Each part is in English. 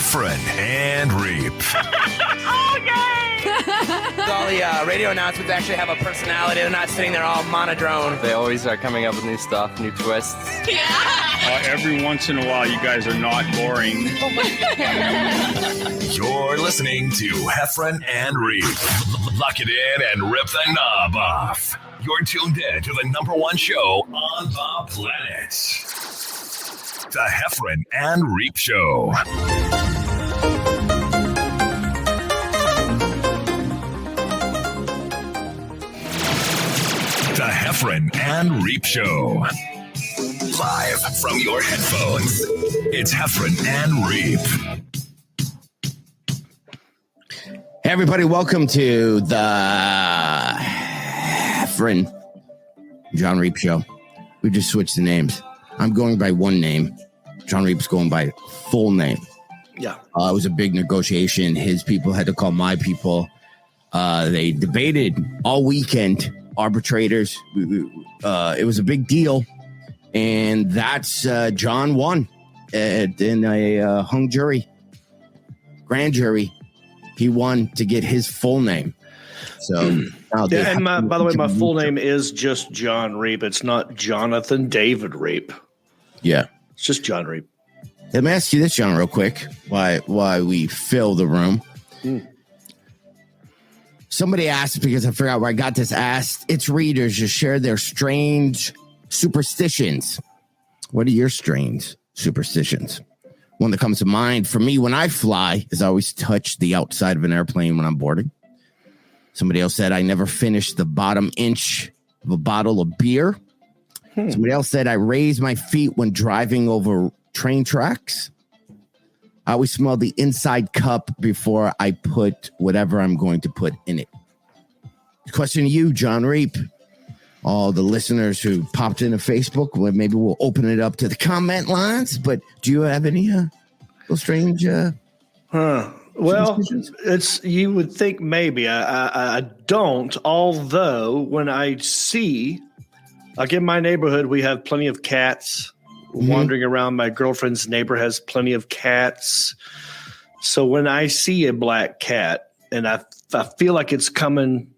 Heffron and Reep. Oh, yay! All the radio announcements actually have a personality. They're not sitting there all monodrone. They always are coming up with new stuff, new twists. Every once in a while, you guys are not boring. You're listening to Heffron and Reep. Lock it in and rip the knob off. You're tuned in to the #1 show on the planet. The Heffron and Reep Show. The Heffron and Reep Show. Live from your headphones, it's Heffron and Reep. Hey everybody, welcome to the Heffron John Reep Show. We just switched the names. I'm going by one name. John Reep's going by full name. Yeah. It was a big negotiation. His people had to call my people. They debated all weekend. Arbitrators. It was a big deal. And that's John won in a hung jury. Grand jury. He won to get his full name. So, yeah, and by the way, my full name is just John Reep. It's not Jonathan David Reep. Yeah. It's just John Reep. Let me ask you this, John, real quick, why we fill the room. Somebody asked, because I forgot where I got this, asked its readers to share their strange superstitions. What are your strange superstitions? One that comes to mind for me when I fly is I always touch the outside of an airplane when I'm boarding. Somebody else said I never finish the bottom inch of a bottle of beer. Somebody else said I raise my feet when driving over train tracks. I always smell the inside cup before I put whatever I'm going to put in it. Question to you, John Reep. All the listeners who popped into Facebook, well, maybe we'll open it up to the comment lines. But do you have any little strange? Well, it's you would think maybe I don't. Although when I see, like in my neighborhood, we have plenty of cats wandering around. My girlfriend's neighbor has plenty of cats. So when I see a black cat and I feel like it's coming,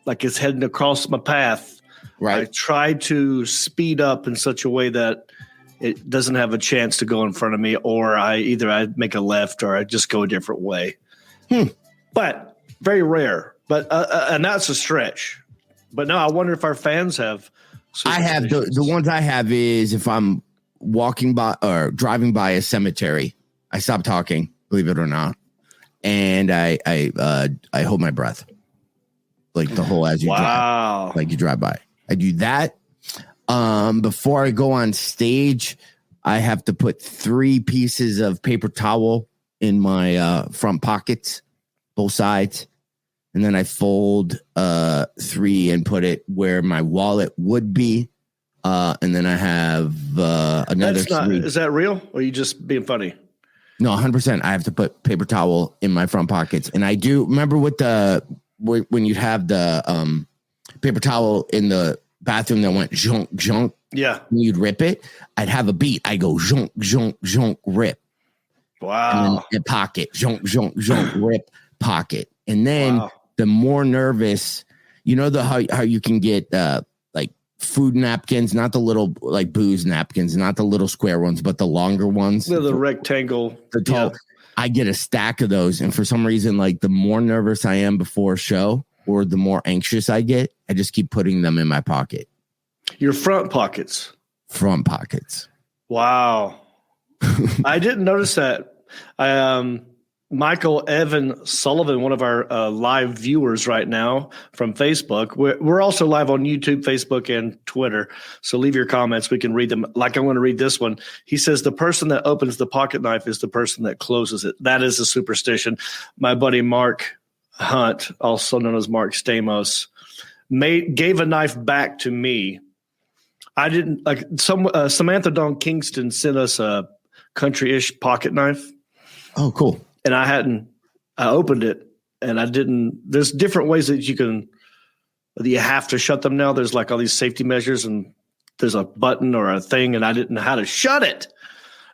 like it's heading across my path. Right. I try to speed up in such a way that it doesn't have a chance to go in front of me, or I make a left or I just go a different way. But very rare. But and that's a stretch. But no, I wonder if our fans have. I have the ones I have is if I'm walking by or driving by a cemetery, I stop talking, believe it or not, and I hold my breath, like the whole as you drive, like you drive by. I do that. Before I go on stage, I have to put 3 pieces of paper towel in my front pockets, both sides. And then I fold 3 and put it where my wallet would be. And then I have another 3. Is that real? Or are you just being funny? No, 100%. I have to put paper towel in my front pockets. And I do remember with when you'd have the paper towel in the bathroom that went zhunk, zhunk. Yeah. And you'd rip it. I'd have a beat. I go zhunk, zhunk, zhunk, rip. Wow. And then pocket, zhunk, zhunk, zhunk, rip, pocket. And then the more nervous, you know, how you can get like food napkins, not the little like booze napkins, not the little square ones, but the longer ones. The rectangle. The tall. Yeah. I get a stack of those. And for some reason, like the more nervous I am before a show or the more anxious I get, I just keep putting them in my pocket. Your front pockets. Front pockets. Wow. I didn't notice that. Michael Evan Sullivan, one of our live viewers right now from Facebook. We're also live on YouTube, Facebook, and Twitter. So leave your comments. We can read them. Like I'm going to read this one. He says, the person that opens the pocket knife is the person that closes it. That is a superstition. My buddy Mark Hunt, also known as Mark Stamos, gave a knife back to me. I didn't like Samantha Dawn Kingston sent us a country-ish pocket knife. Oh, cool. And I opened it and I didn't, there's different ways that you have to shut them now. There's like all these safety measures and there's a button or a thing and I didn't know how to shut it.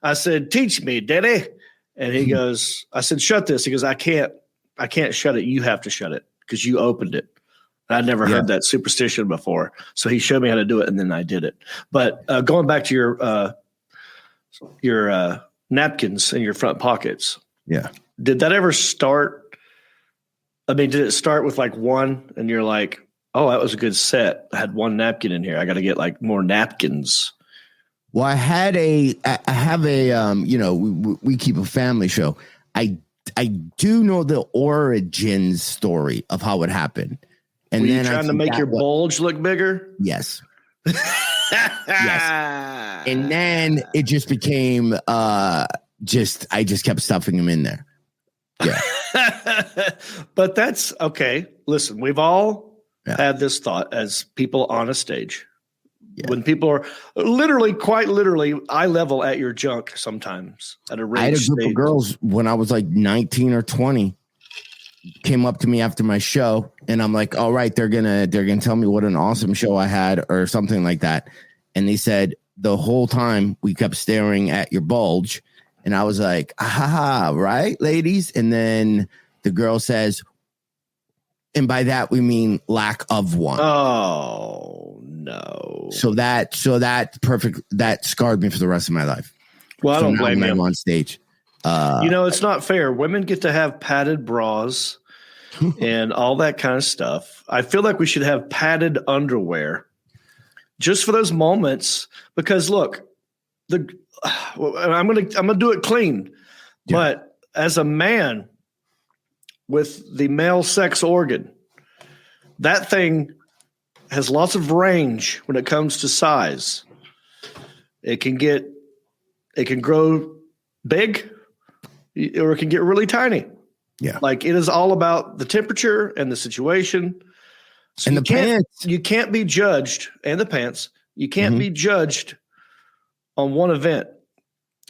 I said, teach me, Daddy. And he goes, I said, shut this. He goes, I can't shut it. You have to shut it because you opened it. I'd never heard that superstition before. So he showed me how to do it, and then I did it. But going back to your napkins in your front pockets. Yeah. Did that ever start? I mean, did it start with like one and you're like, oh, that was a good set. I had one napkin in here. I got to get like more napkins. Well, I have a, we keep a family show. I do know the origin story of how it happened. And Were then you trying to make your bulge look bigger? Yes. Yes. And then it just became, I just kept stuffing them in there. Yeah. But that's okay. Listen, we've all had this thought as people on a stage. Yeah. When people are quite literally, eye level at your junk sometimes at a rage I had a group of girls when I was like 19 or 20 came up to me after my show, and I'm like, all right, they're gonna tell me what an awesome show I had or something like that. And they said the whole time we kept staring at your bulge, and I was like, right, ladies? And then the girl says, and by that we mean lack of one. Oh no. So that scarred me for the rest of my life. Well, I don't blame you. I'm on stage. It's not fair. Women get to have padded bras and all that kind of stuff. I feel like we should have padded underwear just for those moments. Because look, I'm gonna do it clean. Yeah. But as a man with the male sex organ, that thing has lots of range when it comes to size. It can grow big, or it can get really tiny. Yeah. Like it is all about the temperature and the situation. So and the pants. You can't be judged, and the pants. You can't be judged on one event.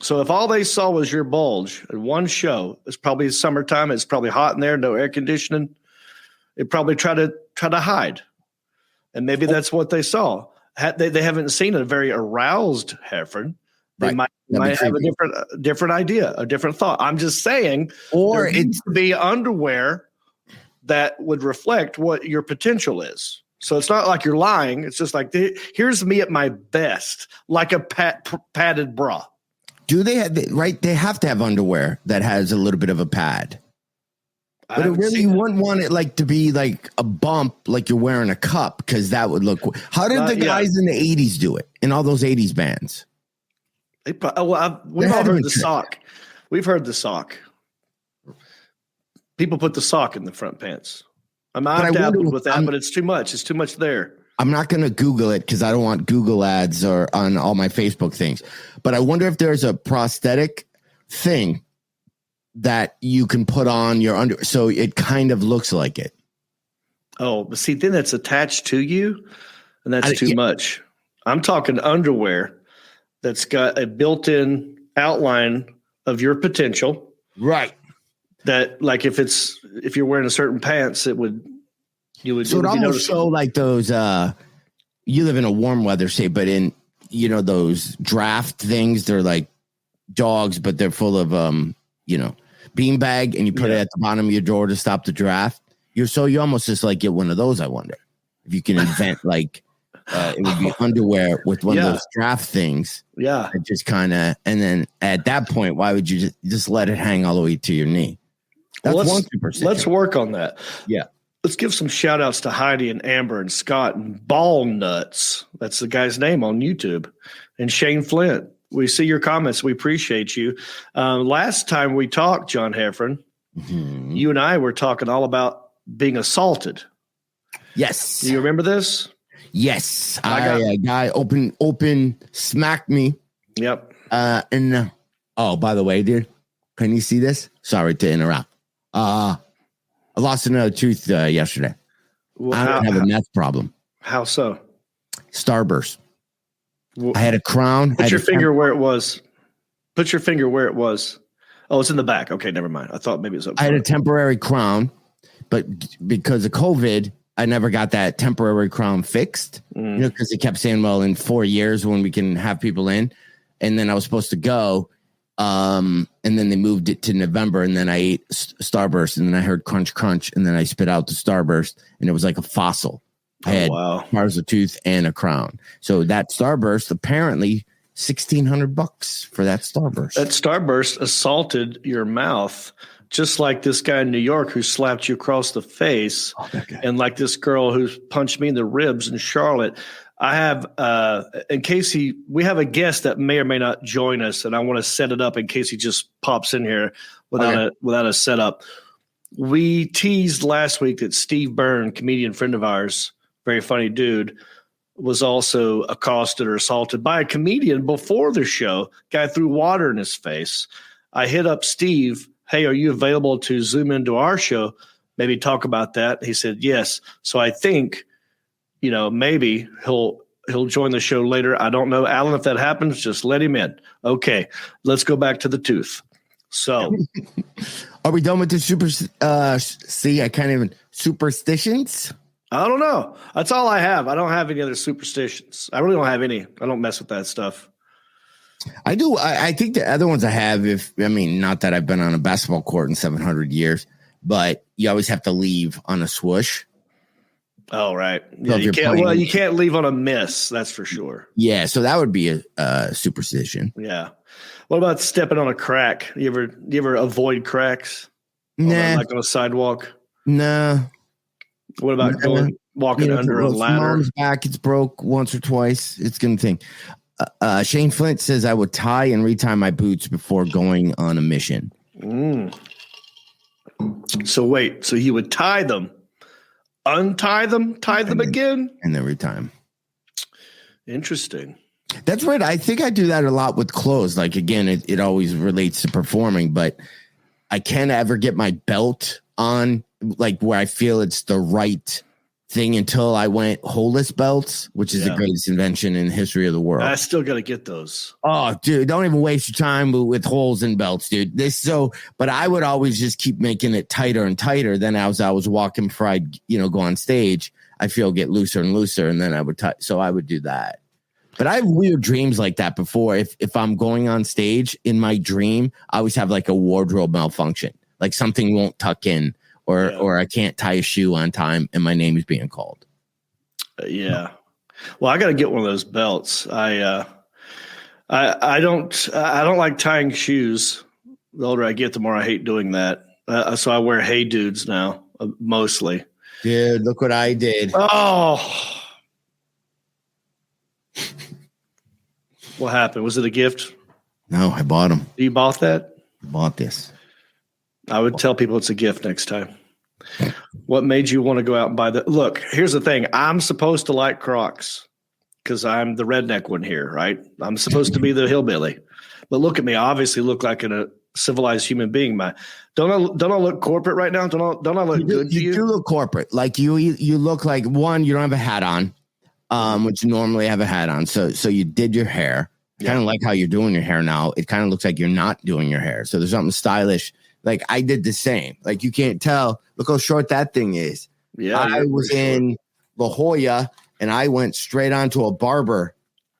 So if all they saw was your bulge at one show, it's probably summertime. It's probably hot in there, no air conditioning. It probably try to hide. And maybe that's what they saw. They haven't seen a very aroused Heffron. They might have a different idea, a different thought. I'm just saying, or it needs to be underwear that would reflect what your potential is. So it's not like you're lying. It's just like, here's me at my best, like a padded bra. Do they have They have to have underwear that has a little bit of a pad. But you wouldn't want it like to be like a bump, like you're wearing a cup, because that would look. How did the guys in the 80s do it? In all those 80s bands? We've all heard the sock. We've heard the sock. People put the sock in the front pants. I've dabbled with that, but it's too much. It's too much there. I'm not going to Google it because I don't want Google ads or on all my Facebook things. But I wonder if there's a prosthetic thing that you can put on your under, so it kind of looks like it. Oh, but see, then that's attached to you, and that's too much. I'm talking underwear that's got a built-in outline of your potential. Right. That, like, if you're wearing a certain pants, you would. So it almost show like those. You live in a warm weather state, but in those draft things, they're like dogs, but they're full of beanbag, and you put it at the bottom of your drawer to stop the draft. You almost just like get one of those. I wonder if you can invent like it would be underwear with one of those draft things. Yeah, just kind of, and then at that point, why would you just let it hang all the way to your knee? That's one superstition. Let's work on that. Yeah. Let's give some shout outs to Heidi and Amber and Scott and Ball Nuts. That's the guy's name on YouTube. And Shane Flint. We see your comments. We appreciate you. Last time we talked, John Heffron, you and I were talking all about being assaulted. Yes. Do you remember this? Yes. A guy open smacked me. Yep. And by the way, dude, can you see this? Sorry to interrupt. I lost another tooth yesterday. Well, I don't have a meth problem. How so? Starburst. I had a crown. Put your finger where it was. Put your finger where it was. Oh, it's in the back. Okay, never mind. I thought maybe it was up front. I had a temporary crown, but because of COVID, I never got that temporary crown fixed. Because they kept saying, well, in 4 years when we can have people in. And then I was supposed to go And then they moved it to November, and then I ate Starburst, and then I heard crunch, crunch, and then I spit out the Starburst, and it was like a fossil. I had bars of tooth and a crown. So that Starburst, apparently $1,600 for that Starburst. That Starburst assaulted your mouth, just like this guy in New York who slapped you across the face, and like this girl who punched me in the ribs in Charlotte. I have, in case we have a guest that may or may not join us, and I want to set it up in case he just pops in here without a setup. We teased last week that Steve Byrne, comedian friend of ours, very funny dude, was also accosted or assaulted by a comedian before the show. Guy threw water in his face. I hit up Steve. Hey, are you available to zoom into our show? Maybe talk about that. He said yes. So I think, maybe he'll join the show later. I don't know, Alan. If that happens, just let him in. Okay, let's go back to the tooth. So, are we done with the superstitions? I don't know. That's all I have. I don't have any other superstitions. I really don't have any. I don't mess with that stuff. I do. I think the other ones I have, not that I've been on a basketball court in 700 years, but you always have to leave on a swoosh. Oh, right. Yeah, you can't leave on a miss. That's for sure. Yeah. So that would be a superstition. Yeah. What about stepping on a crack? You ever avoid cracks? Nah. Like on a sidewalk? No. What about walking under a ladder? Mom's back, it's broke once or twice. It's going to think. Shane Flint says I would tie and retie my boots before going on a mission. So wait, so you would tie them, untie them, tie them again? And then retie them. Interesting. That's right. I think I do that a lot with clothes. Like, again, it always relates to performing, but I can't ever get my belt on, like, where I feel it's the right thing until I went holeless belts, which is the greatest invention in the history of the world. I still got to get those. Oh, dude, don't even waste your time with holes in belts, dude. But I would always just keep making it tighter and tighter. Then as I was walking before I'd, go on stage, I feel get looser and looser, and then I would so I would do that. But I have weird dreams like that before. If I'm going on stage in my dream, I always have like a wardrobe malfunction, like something won't tuck in. Or I can't tie a shoe on time, and my name is being called. Yeah. Well, I got to get one of those belts. I don't like tying shoes. The older I get, the more I hate doing that. So I wear Hey Dudes now, mostly. Dude, look what I did. Oh. What happened? Was it a gift? No, I bought them. You bought that? I bought this. I would tell people it's a gift next time. What made you want to go out and buy that? Look, here's the thing. I'm supposed to like Crocs because I'm the redneck one here, right? I'm supposed to be the hillbilly. But look at me. I obviously look like a civilized human being. Don't I look corporate right now? Don't I look good to you? You do look corporate. Like you look like, one, you don't have a hat on, which you normally have a hat on. So you did your hair. Kind of like how you're doing your hair now. It kind of looks like you're not doing your hair. So there's something stylish. Like I did the same. Like you can't tell. Look how short that thing is. Yeah, I was in La Jolla and I went straight onto a barber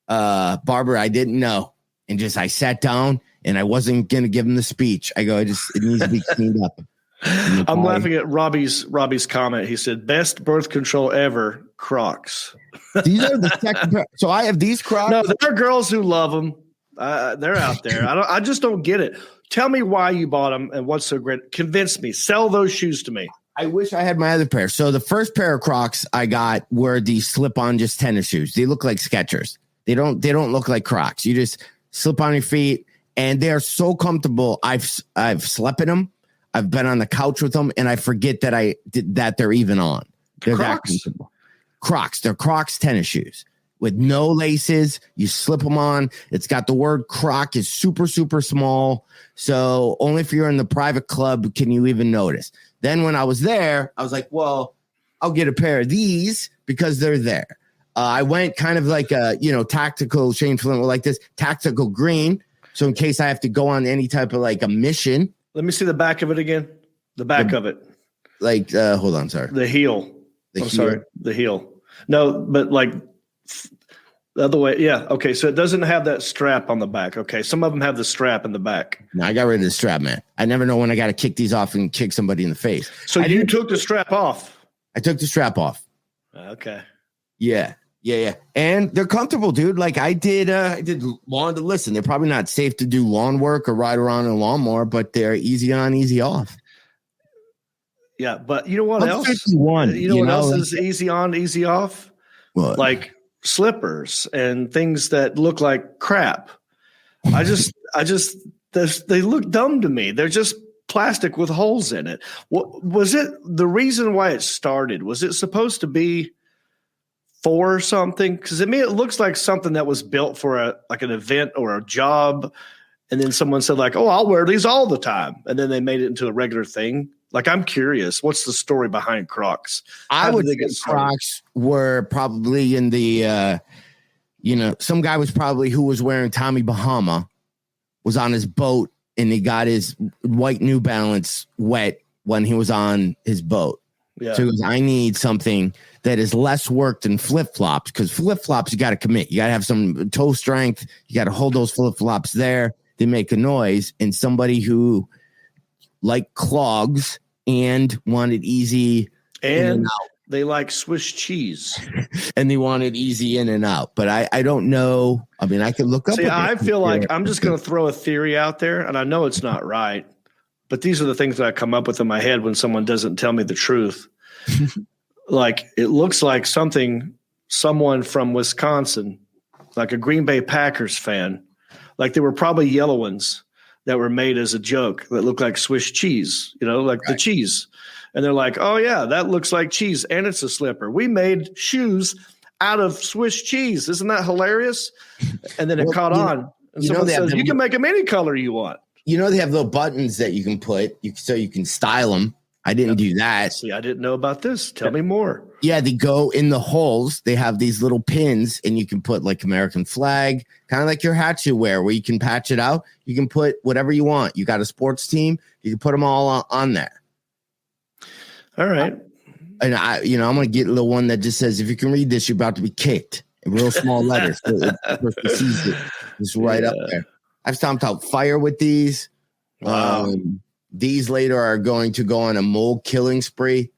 I didn't know, and I sat down and I wasn't gonna give him the speech. I go, it needs to be cleaned up. I'm laughing at Robbie's comment. He said, "Best birth control ever, Crocs." These are the second pair. So I have these Crocs. No, there are girls who love them. They're out there. I just don't get it. Tell me why you bought them and what's so great. Convince me. Sell those shoes to me. I wish I had my other pair. So the first pair of Crocs I got were the slip-on just tennis shoes. They look like Skechers. They don't look like Crocs. You just slip on your feet, and they are so comfortable. I've slept in them. I've been on the couch with them, and I forget that they're even on. They're Crocs? that comfortable. Crocs. They're Crocs tennis shoes with no laces. You slip them on. It's got the word Croc is super, super small. So only if you're in the private club can you even notice. Then when I was there, I was like, well, I'll get a pair of these because they're there. I went kind of like a, tactical, Shane Flint will like this, tactical green. So in case I have to go on any type of like a mission. Let me see the back of it again. The back of it. Like, hold on, sorry. The heel. The heel. No, but like The other way, yeah. Okay, so it doesn't have that strap on the back. Okay, some of them have the strap in the back. No, I got rid of the strap, man. I never know when I got to kick these off and kick somebody in the face. So you took the strap off? I took the strap off. Okay. Yeah. And they're comfortable, dude. Like I did lawn. Listen, they're probably not safe to do lawn work or ride around in a lawnmower, but they're easy on, easy off. Yeah, but you know what I'm else? 51, you know what else is easy on, easy off? What? Like slippers and things that look like crap. I just they look dumb to me. They're just plastic with holes in it. What was it? The reason why it started, was it supposed to be for something? Because to me, it looks like something that was built for an event or a job, and then someone said like, "Oh, I'll wear these all the time," and then they made it into a regular thing. Like, I'm curious, what's the story behind Crocs? I would think Crocs were probably in the, some guy was probably who was wearing Tommy Bahama was on his boat and he got his white New Balance wet when he was on his boat. Yeah. So he goes, I need something that is less work than flip-flops, because flip-flops, you got to commit. You got to have some toe strength. You got to hold those flip-flops there. They make a noise. And somebody who liked clogs and wanted easy and they like Swiss cheese and they wanted easy in and out. But I don't know. I mean, I could look up. See, I feel like I'm just going to throw a theory out there, and I know it's not right, but these are the things that I come up with in my head when someone doesn't tell me the truth. Like, it looks like someone from Wisconsin, like a Green Bay Packers fan, like they were probably yellow ones that were made as a joke that look like Swiss cheese, like the cheese. And they're like, oh, yeah, that looks like cheese, and it's a slipper. We made shoes out of Swiss cheese. Isn't that hilarious? And then it caught on. And someone says, you can make them any color you want. They have little buttons that you can put so you can style them. I didn't do that. See, I didn't know about this. Tell me more. Yeah, they go in the holes. They have these little pins, and you can put like American flag, kind of like your hats you wear, where you can patch it out. You can put whatever you want. You got a sports team, you can put them all on there. All right. And I'm going to get a little one that just says, if you can read this, you're about to be kicked in real small letters. It's right up there. I've stomped out fire with these. Wow. These later are going to go on a mole killing spree.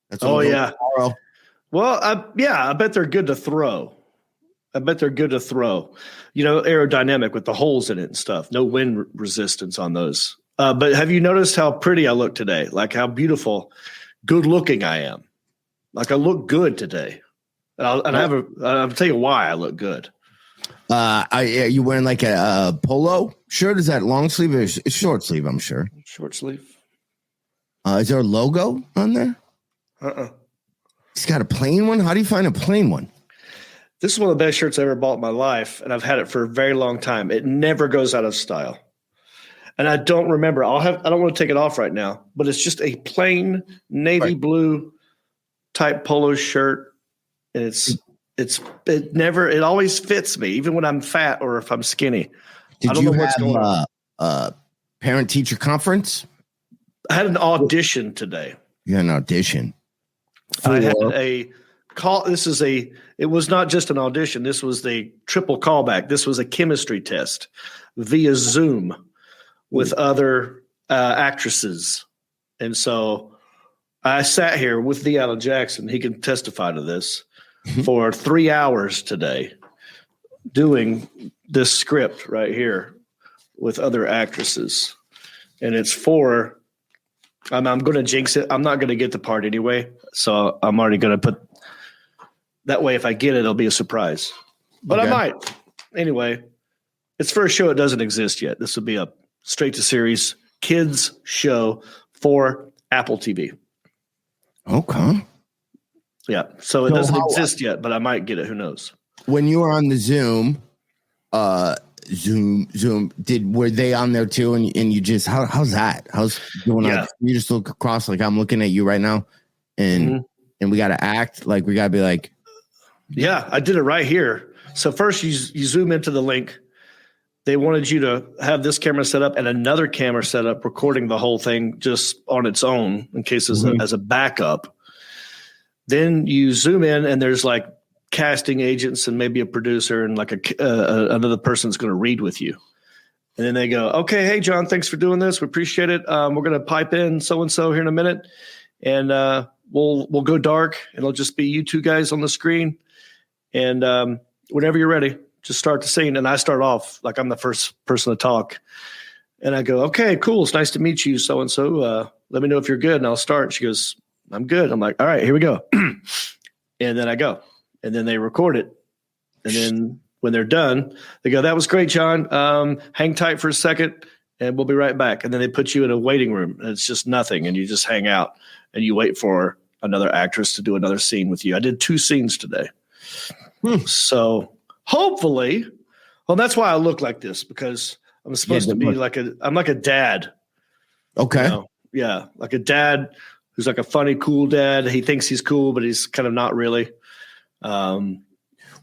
That's yeah. Tomorrow. Well, I bet they're good to throw. Aerodynamic with the holes in it and stuff. No wind resistance on those. But have you noticed how pretty I look today? Like how beautiful, good looking I am. Like I look good today. I'll tell you why I look good. Are you wearing like a polo shirt? Is that long sleeve or short sleeve? I'm sure. Short sleeve. Is there a logo on there? It's got a plain one. How do you find a plain one? This is one of the best shirts I ever bought in my life, and I've had it for a very long time. It never goes out of style. And I don't remember. I don't want to take it off right now, but it's just a plain navy blue type polo shirt. And it always fits me, even when I'm fat or if I'm skinny. Did you have a parent teacher conference? I had an audition today. You had an audition. I had a call. It was not just an audition. This was the triple callback. This was a chemistry test via Zoom with other actresses. And so I sat here with Deanna Jackson. He can testify to this for 3 hours today doing this script right here with other actresses. And it's for, I'm going to jinx it. I'm not going to get the part anyway. So I'm already going to put that way. If I get it, it'll be a surprise, but okay. I might anyway. It's for a show that doesn't exist yet. This will be a straight to series kids show for Apple TV. Okay. Yeah. So it doesn't exist yet, but I might get it. Who knows? When you were on the Zoom, were they on there too? And you just, how's that? How's going on? You just look across like I'm looking at you right now and we got to act like we got to be like, yeah, I did it right here. So first you zoom into the link. They wanted you to have this camera set up and another camera set up recording the whole thing just on its own in case as a backup. Then you zoom in and there's like casting agents and maybe a producer and like another person's going to read with you. And then they go, okay, hey, John, thanks for doing this. We appreciate it. We're going to pipe in so-and-so here in a minute. And we'll go dark. It'll just be you two guys on the screen. And whenever you're ready, just start the scene. And I start off like I'm the first person to talk. And I go, okay, cool. It's nice to meet you, so-and-so. Let me know if you're good, and I'll start. She goes, I'm good. I'm like, all right, here we go. And then I go. And then they record it. And then when they're done, they go, that was great, John. Hang tight for a second, and we'll be right back. And then they put you in a waiting room, and it's just nothing, and you just hang out, and you wait for another actress to do another scene with you. I did 2 scenes today. So hopefully, well, that's why I look like this, because I'm supposed to be I'm like a dad. Okay. You know? Yeah, like a dad who's like a funny, cool dad. He thinks he's cool, but he's kind of not really.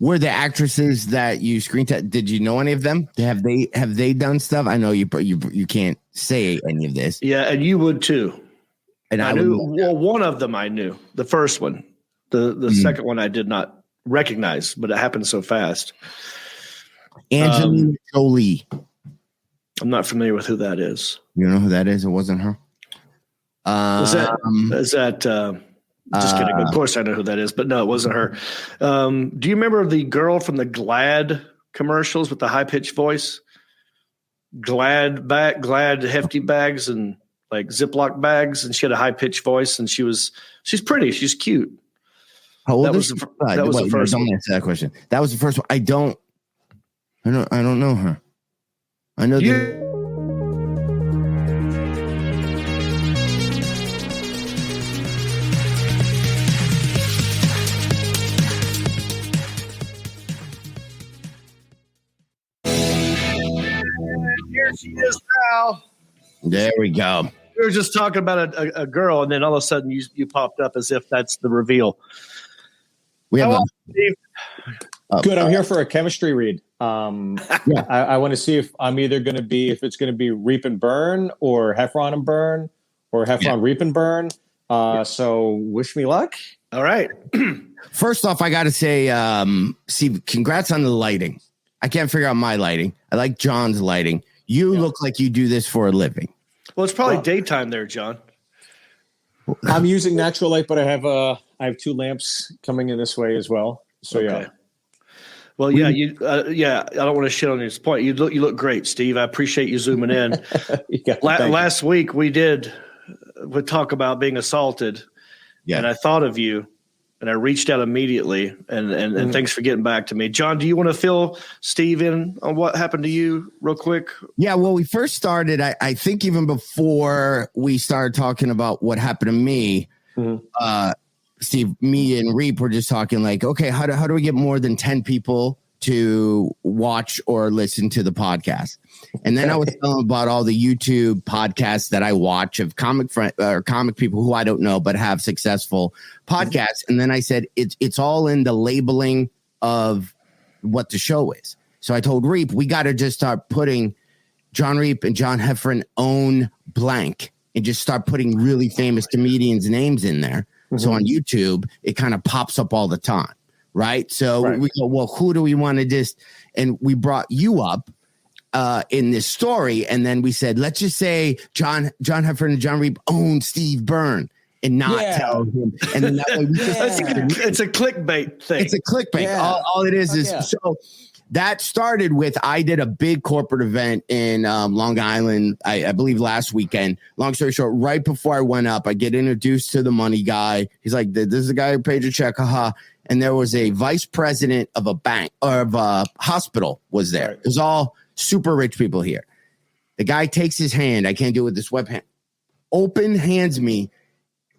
Were the actresses that you screen test? Did you know any of them? Have they done stuff? I know you can't say any of this. Yeah, and you would too. And I knew. Well, one of them I knew. The first one, the second one I did not recognize, but it happened so fast. Angelina Jolie. I'm not familiar with who that is. You know who that is? It wasn't her. Is that just kidding. Of course I know who that is, but no, it wasn't her. Do you remember the girl from the Glad commercials with the high-pitched voice? Glad hefty bags and like Ziploc bags, and she had a high-pitched voice, and she's pretty. She's cute. How old that is was she? That was the first don't one. answer that question. That was the first one. I don't know her. I know Here she is now. There we go. We were just talking about a girl, and then all of a sudden you popped up as if that's the reveal. We have Good. I'm here for a chemistry read. I want to see if I'm either going to be, if it's going to be Reep and Byrne, or Heffron and Byrne, or Heffron, Reep and Byrne. So wish me luck. All right. First off, I got to say, Steve, congrats on the lighting. I can't figure out my lighting. I like John's lighting. You look like you do this for a living. Well, it's probably daytime there, John. I'm using natural light, but I have 2 lamps coming in this way as well. So okay. Well, yeah, I don't want to shit on this point. You look great, Steve. I appreciate you zooming in. Last week we talk about being assaulted, and I thought of you, and I reached out immediately, and thanks for getting back to me. John, do you want to fill Steve in on what happened to you real quick? Yeah, well, we first started, I think even before we started talking about what happened to me, Steve, me and Reep were just talking like, okay, how do we get more than 10 people to watch or listen to the podcast? And then I was telling about all the YouTube podcasts that I watch of comic people who I don't know but have successful podcasts. And then I said it's all in the labeling of what the show is. So I told Reep, we got to just start putting John Reep and John Heffron own blank and just start putting really famous comedians' names in there. So on YouTube, it kind of pops up all the time, right? So we go, well, who do we want to just, and we brought you up in this story, and then we said, let's just say John Heffron and John Reep own Steve Byrne and not tell him. And then that way we just it's a clickbait thing. It's a clickbait. Yeah. All it is so that started with, I did a big corporate event in Long Island, I believe last weekend. Long story short, right before I went up, I get introduced to the money guy. He's like, this is the guy who paid your check, haha. And there was a vice president of a bank or of a hospital was there. It was all super rich people here. The guy takes his hand. I can't do it with this web hand. Open hands me,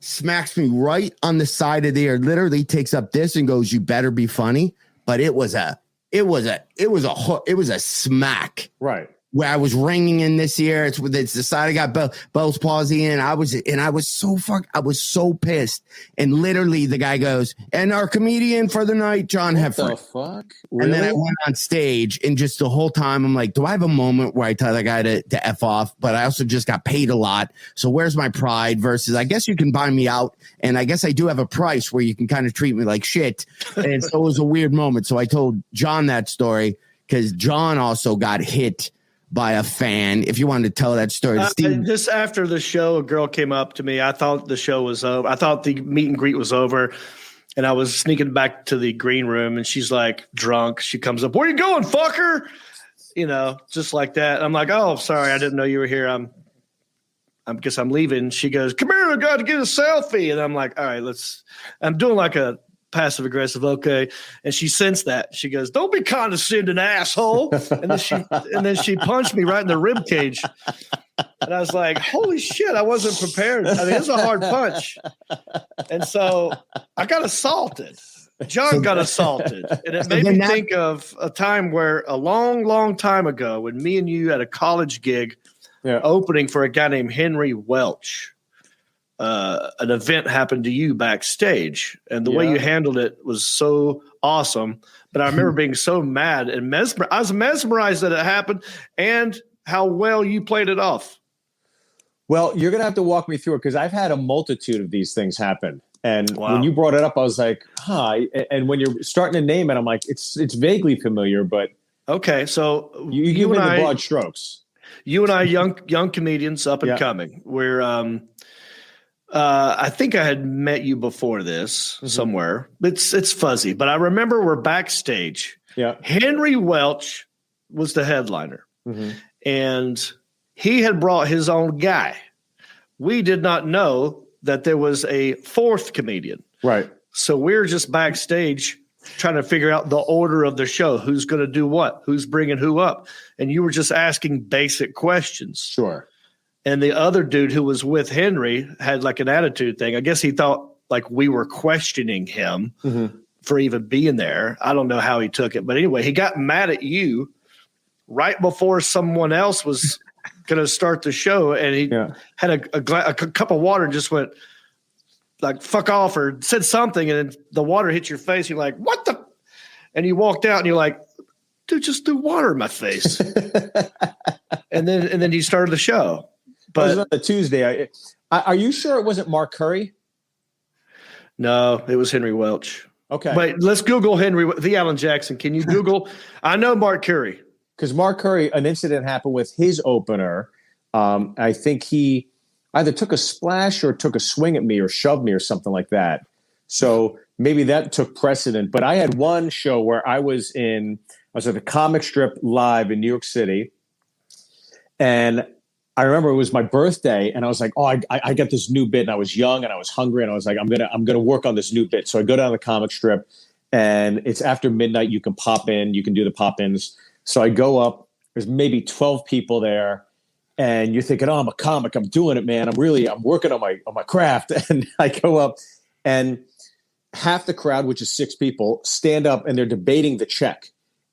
smacks me right on the side of the ear, literally takes up this and goes, you better be funny. But it was a smack. Right. where I was ringing in this year. It's the side I got Bell's palsy in. I was so pissed. And literally the guy goes, and our comedian for the night, John Heffron. What the fuck? Really? And then I went on stage, and just the whole time I'm like, do I have a moment where I tell that guy to F off? But I also just got paid a lot. So where's my pride versus I guess you can buy me out. And I guess I do have a price where you can kind of treat me like shit. And so it was a weird moment. So I told John that story because John also got hit by a fan. If you wanted to tell that story, just after the show, a girl came up to me. I thought the show was over. I thought the meet and greet was over, and I was sneaking back to the green room. And she's like drunk. She comes up, "Where you going, fucker?" You know, just like that. I'm like, "Oh, sorry, I didn't know you were here. I guess I'm leaving." She goes, "Come here, I got to get a selfie." And I'm like, "All right, let's." I'm doing like a passive aggressive, okay. And she sensed that. She goes, "Don't be condescending, asshole." And then she punched me right in the rib cage. And I was like, holy shit, I wasn't prepared. I mean, it's a hard punch. And so I got assaulted. John got assaulted. And it made me think of a time where a long, long time ago when me and you had a college gig opening for a guy named Henry Welch. An event happened to you backstage, and the way you handled it was so awesome. But I remember being so mad and I was mesmerized that it happened and how well you played it off. Well, you're going to have to walk me through it because I've had a multitude of these things happen. And when you brought it up, I was like, huh. And when you're starting to name it, I'm like, it's vaguely familiar, but okay. So you give me the broad strokes. You and I, young comedians up and coming. We're, I think I had met you before this somewhere. It's fuzzy, but I remember we're backstage. Yeah. Henry Welch was the headliner, and he had brought his own guy. We did not know that there was a fourth comedian. Right. So we're just backstage trying to figure out the order of the show. Who's going to do what? Who's bringing who up? And you were just asking basic questions. Sure. And the other dude who was with Henry had like an attitude thing. I guess he thought like we were questioning him for even being there. I don't know how he took it. But anyway, he got mad at you right before someone else was going to start the show. And he had a cup of water and just went like, "Fuck off," or said something. And then the water hit your face. You're like, "What the?" And you walked out and you're like, "Dude, just threw water in my face." and then he started the show. But it was on a Tuesday. Are you sure it wasn't Mark Curry? No, it was Henry Welch. Okay. But let's Google the Alan Jackson. Can you Google? I know Mark Curry. Because Mark Curry, an incident happened with his opener. I think he either took a splash or took a swing at me or shoved me or something like that. So maybe that took precedent. But I had one show where I was at the Comic Strip live in New York City. And I remember it was my birthday, and I was like, "Oh, I got this new bit," and I was young and I was hungry, and I was like, "I'm gonna work on this new bit." So I go down to the Comic Strip, and it's after midnight. You can pop in, you can do the pop-ins. So I go up. There's maybe 12 people there, and you're thinking, "Oh, I'm a comic. I'm doing it, man. I'm working on my craft." And I go up, and half the crowd, which is 6 people, stand up, and they're debating the check.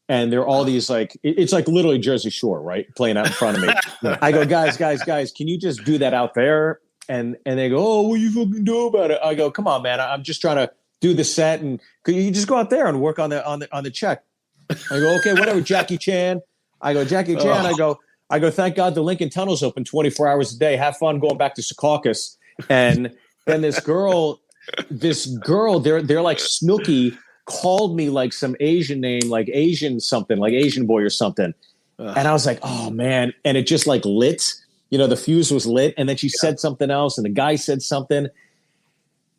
And they're all these like, it's like literally Jersey Shore, right? Playing out in front of me. I go, guys, can you just do that out there? And they go, "Oh, what you fucking do about it?" I go, "Come on, man. I'm just trying to do the set. And could you just go out there and work on the check?" I go, "Okay, whatever, Jackie Chan." I go, "Jackie Chan." I go, "Thank God the Lincoln Tunnel's open 24 hours a day. Have fun going back to Secaucus." And then this girl, they're like Snooki, called me like some Asian name, like Asian something, like Asian boy or something. And I was like, "Oh man." And it just like lit, the fuse was lit. And then she said something else and the guy said something.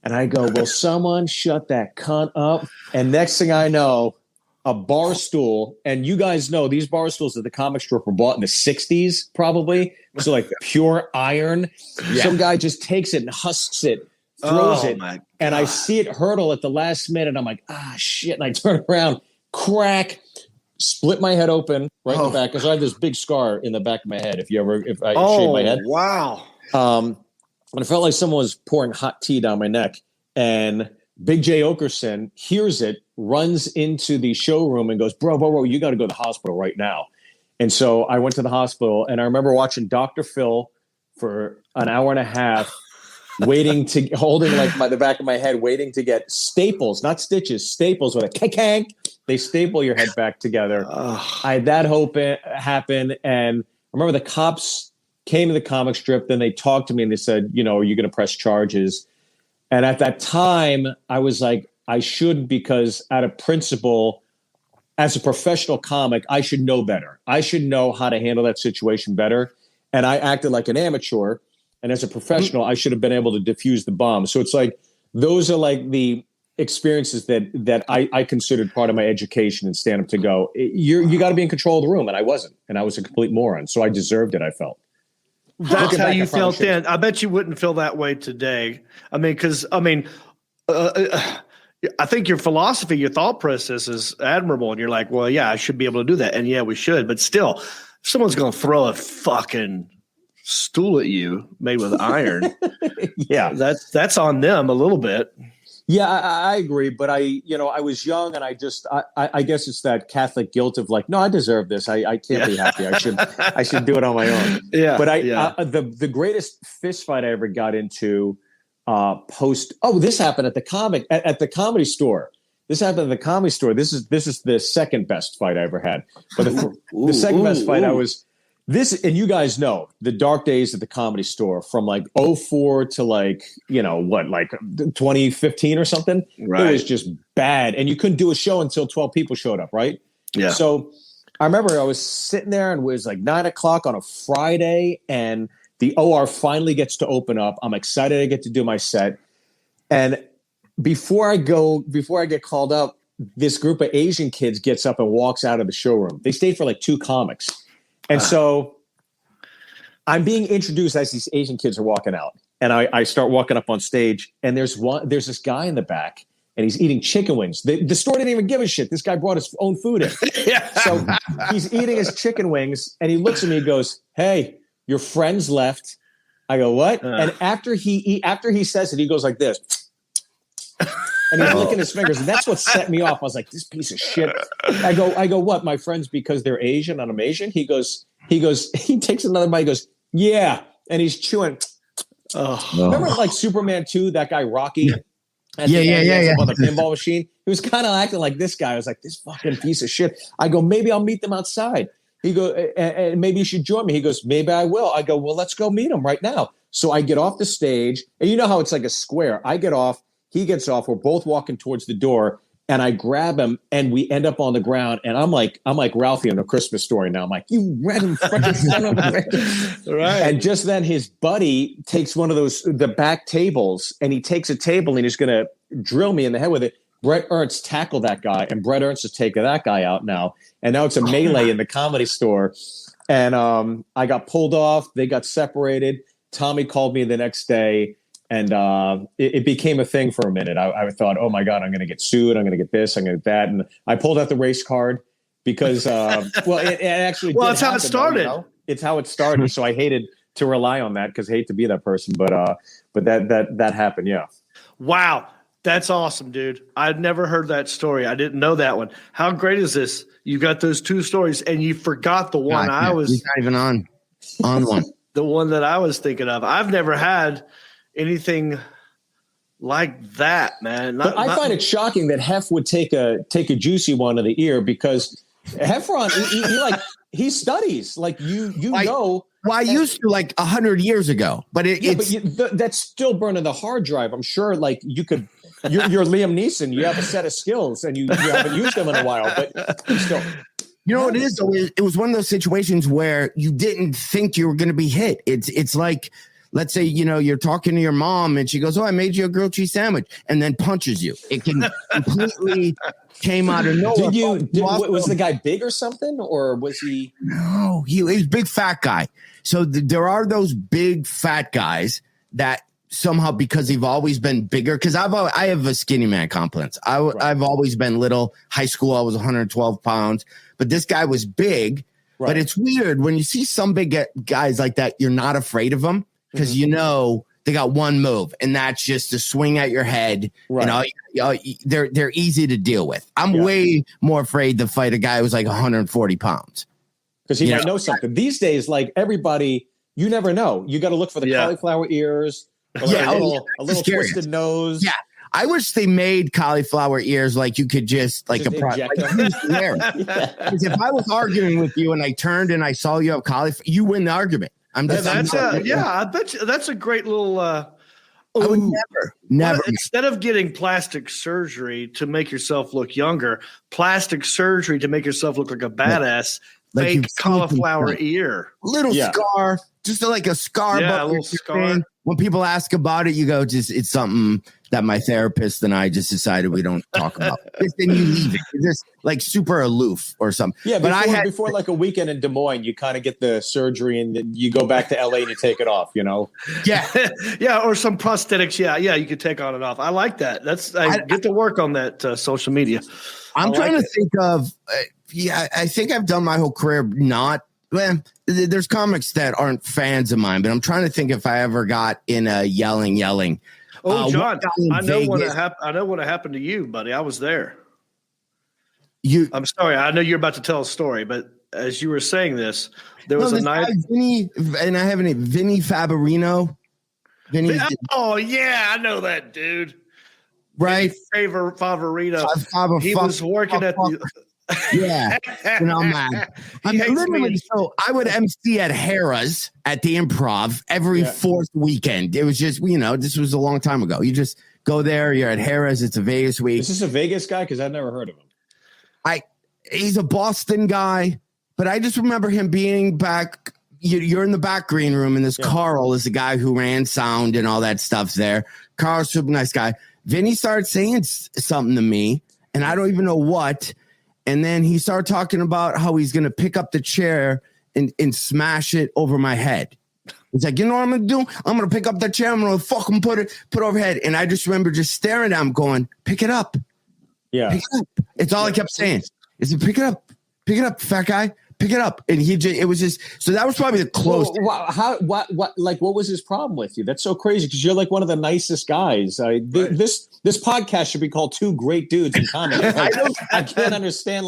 And I go, "Will someone shut that cunt up?" And next thing I know, a bar stool, and you guys know these bar stools at the Comic Strip were bought in the 60s probably. So like pure iron. Yeah. Some guy just takes it and husks it, throws it, and I see it hurtle at the last minute. I'm like, "Ah, shit." And I turn around, crack, split my head open right in the back because I have this big scar in the back of my head. If I shave my head. Wow. And it felt like someone was pouring hot tea down my neck. And Big J Okerson hears it, runs into the showroom and goes, bro, you got to go to the hospital right now." And so I went to the hospital, and I remember watching Dr. Phil for an hour and a half, holding like the back of my head, waiting to get staples, not stitches, staples with a kank. They staple your head back together. I had that happen. And I remember the cops came to the comic strip, then they talked to me and they said, are you going to press charges? And at that time, I was like, I should, because out of principle, as a professional comic, I should know better. I should know how to handle that situation better. And I acted like an amateur. And as a professional, I should have been able to defuse the bomb. So it's like, those are like the experiences that I considered part of my education in stand-up, to go, you got to be in control of the room. And I wasn't. And I was a complete moron. So I deserved it, I felt. That's how you felt then. I bet you wouldn't feel that way today. I think your philosophy, your thought process is admirable. And you're like, well, yeah, I should be able to do that. And yeah, we should. But still, if someone's going to throw a fucking stool at you made with iron, yeah, that's on them a little bit. Yeah, I agree. But I was young, and I guess it's that Catholic guilt of like, no, I deserve this. I can't be happy. I should do it on my own. Yeah. But the greatest fist fight I ever got into this happened at the comedy store. This happened at the comedy store. This is the second best fight I ever had. But the second best fight I was this, and you guys know the dark days at the comedy store from like 2004 to like 2015 or something. Right. It was just bad. And you couldn't do a show until 12 people showed up, right? Yeah. So I remember I was sitting there, and it was like 9:00 on a Friday, and the OR finally gets to open up. I'm excited I get to do my set. And before I get called up, this group of Asian kids gets up and walks out of the showroom. They stayed for like 2 comics. And so I'm being introduced as these Asian kids are walking out. And I start walking up on stage, and there's this guy in the back, and he's eating chicken wings. The store didn't even give a shit. This guy brought his own food in. Yeah. So he's eating his chicken wings, and he looks at me and goes, "Hey, your friends left." I go, "What?" And after he says it, he goes like this. And he's licking his fingers, and that's what set me off. I was like, "This piece of shit." I go, "What? My friends because they're Asian and I'm Asian?" He takes another bite. He goes, "Yeah," and he's chewing. Remember, like Superman 2, that guy Rocky? Yeah. On the pinball machine, he was kind of acting like this guy. I was like, "This fucking piece of shit." I go, "Maybe I'll meet them outside." He goes, and maybe you should join me. He goes, "Maybe I will." I go, "Well, let's go meet him right now." So I get off the stage, and you know how it's like a square. I get off. He gets off. We're both walking towards the door, and I grab him, and we end up on the ground. And I'm like Ralphie in A Christmas Story now. I'm like, "You random fucking son of a bitch!" Right. And just then, his buddy takes one of the back tables, and he takes a table, and he's going to drill me in the head with it. Brett Ernst tackled that guy, and Brett Ernst has taken that guy out now. And now it's a melee in the comedy store. And I got pulled off. They got separated. Tommy called me the next day. And it became a thing for a minute. I thought, oh, my God, I'm going to get sued. I'm going to get this. I'm going to get that. And I pulled out the race card because, it actually well, it's how it started. Though, It's how it started. So I hated to rely on that because I hate to be that person. But that happened, yeah. Wow. That's awesome, dude. I'd never heard that story. I didn't know that one. How great is this? You got those 2 stories, and you forgot the one He's not even on one. The one that I was thinking of. I've never had anything like that, man. I find it shocking that Hef would take a juicy one to the ear, because Heffron, he studies like you know. Well, I used to like 100 years ago, but that's still burning the hard drive. I'm sure, like you could. You're Liam Neeson. You have a set of skills, and you haven't used them in a while, but you still. You know what it is, though? It was one of those situations where you didn't think you were going to be hit. It's like, let's say, you're talking to your mom and she goes, "Oh, I made you a grilled cheese sandwich," and then punches you. It can completely came out of nowhere. Was the guy big or something, or was he? No, he was a big fat guy. So there are those big fat guys that somehow, because they've always been bigger, because I have a skinny man complex. I've always been little. High school, I was 112 pounds, but this guy was big. Right. But it's weird when you see some big guys like that, you're not afraid of them because they got one move, and that's just to swing at your head. Right. They're easy to deal with. I'm way more afraid to fight a guy who's like 140 pounds. because he might know something. These days, like everybody, you never know. You got to look for the cauliflower ears, or like a little twisted nose. Yeah. I wish they made cauliflower ears like you could just like inject them. Because if I was arguing with you and I turned and I saw you have cauliflower, you win the argument. I bet you that's a great little. I would never. Instead of getting plastic surgery to make yourself look younger, plastic surgery to make yourself look like a badass. Like fake cauliflower ear, little scar, just like a scar. Yeah, a little scar. When people ask about it, you go, it's something that my therapist and I just decided we don't talk about. Then you leave it. You're just like super aloof or something. Yeah, but before like a weekend in Des Moines, you kind of get the surgery and then you go back to LA and you take it off, Yeah. Yeah, or some prosthetics. Yeah, you could take on and off. I like that. I get to work on that social media. I'm trying to think of I think I've done my whole career there's comics that aren't fans of mine, but I'm trying to think if I ever got in a yelling. Oh, John, I know what happened to you, buddy. I was there. I'm sorry. I know you're about to tell a story, but as you were saying this, there was a night. Vinny Favorino. Oh yeah, I know that dude. Right, Favorino. He was working at the. Yeah, man. So I would MC at Harrah's at the Improv every fourth weekend. It was just, this was a long time ago. You just go there. You're at Harrah's. It's a Vegas week. Is this a Vegas guy? Because I've never heard of him. He's a Boston guy, but I just remember him being back. You're in the back green room, and this Carl is the guy who ran sound and all that stuff there. Carl's super nice guy. Vinny started saying something to me, and I don't even know what. And then he started talking about how he's going to pick up the chair and smash it over my head. He's like, you know what I'm going to do? I'm going to pick up that chair. I'm going to fucking put it overhead. And I just remember just staring at him going, pick it up. Yeah. Pick it up. It's all I kept saying. Is it pick it up? Pick it up, fat guy. Pick it up. And it was just, so that was probably the closest. What was his problem with you? That's so crazy because you're like one of the nicest guys. This podcast should be called Two Great Dudes in Comedy. I can't understand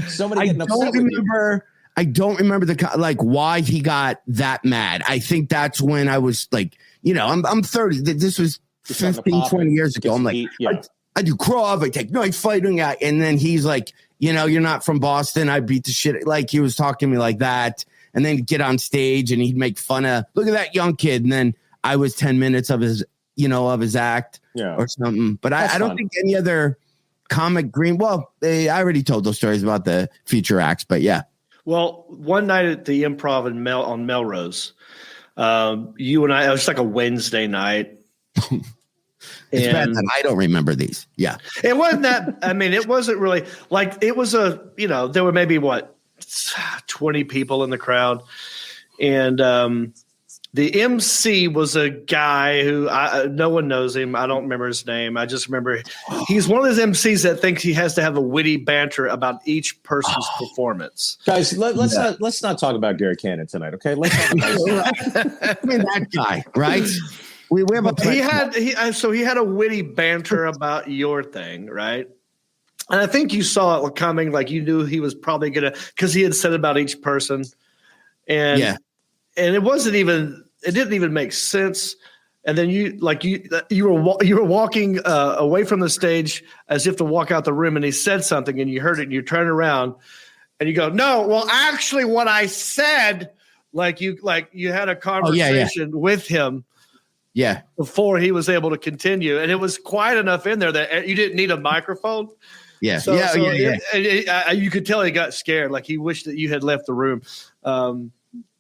somebody getting upset with you. I don't remember why he got that mad. I think that's when I was like, I'm 30. This was 15, 20 years ago. I'm like, I do Krav, I take knife fighting. And then he's like, you're not from Boston. I beat the shit. Like he was talking to me like that. And then get on stage and he'd make fun of, look at that young kid. And then I was 10 minutes of his, of his act or something. But I don't think any other comic I already told those stories about the feature acts, but yeah. Well, one night at the Improv on Melrose, you and I, it was like a Wednesday night. It's bad that I don't remember these. Yeah. It wasn't that. I mean, it wasn't really it was there were maybe 20 people in the crowd. And the MC was a guy who no one knows him. I don't remember his name. I just remember he's one of those MCs that thinks he has to have a witty banter about each person's performance. Guys, let's not talk about Gary Cannon tonight, okay? Let's talk about that guy, right? We have he had a witty banter about your thing, right? And I think you saw it coming, like you knew he was probably gonna, because he had said about each person, and it didn't even make sense. And then you were walking away from the stage as if to walk out the room, and he said something, and you heard it, and you turn around, and you go, "No, well, actually, what I said," like you had a conversation with him. Yeah. Before he was able to continue. And it was quiet enough in there that you didn't need a microphone. Yeah. You could tell he got scared. Like he wished that you had left the room. And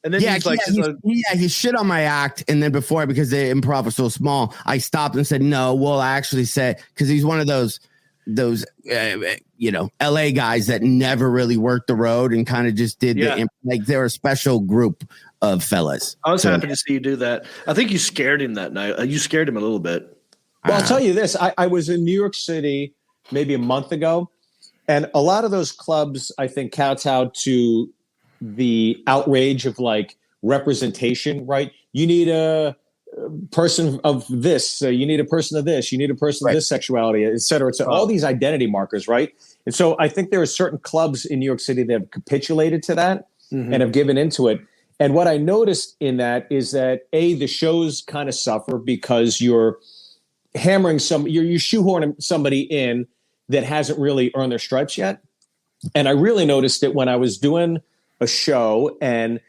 then he shit on my act. And then because the Improv was so small, I stopped and said, no, well, I actually said, because he's one of those LA guys that never really worked the road and kind of just did they're a special group of fellas. I was happy to see you do that. I think you scared him that night. You scared him a little bit. Well, I'll tell you this. I was in New York City maybe a month ago, and a lot of those clubs, I think, kowtow to the outrage of representation, right? You need a person of this, you need a person of this, you need a person of this sexuality, et cetera. It's all these identity markers, right? And so I think there are certain clubs in New York City that have capitulated to that. and have given into it. And what I noticed in that is that the shows kind of suffer because you're hammering you're shoehorning somebody in that hasn't really earned their stripes yet. And I really noticed it when I was doing a show, and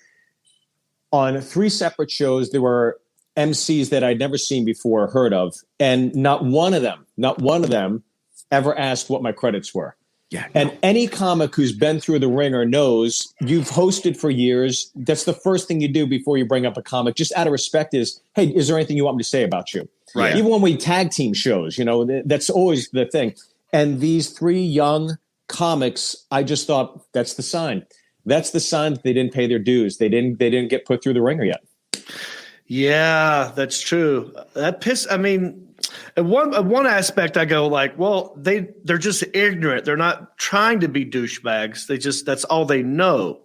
on 3 separate shows, there were MCs that I'd never seen before or heard of. And not one of them ever asked what my credits were. Yeah. And any comic who's been through the ringer knows you've hosted for years. That's the first thing you do before you bring up a comic, just out of respect is, hey, is there anything you want me to say about you? Right. Even when we tag team shows, that's always the thing. And these 3 young comics, I just thought that's the sign. That's the sign that they didn't pay their dues. They didn't get put through the ringer yet. Yeah, that's true. In one aspect, I go like, well, they're just ignorant. They're not trying to be douchebags. That's all they know.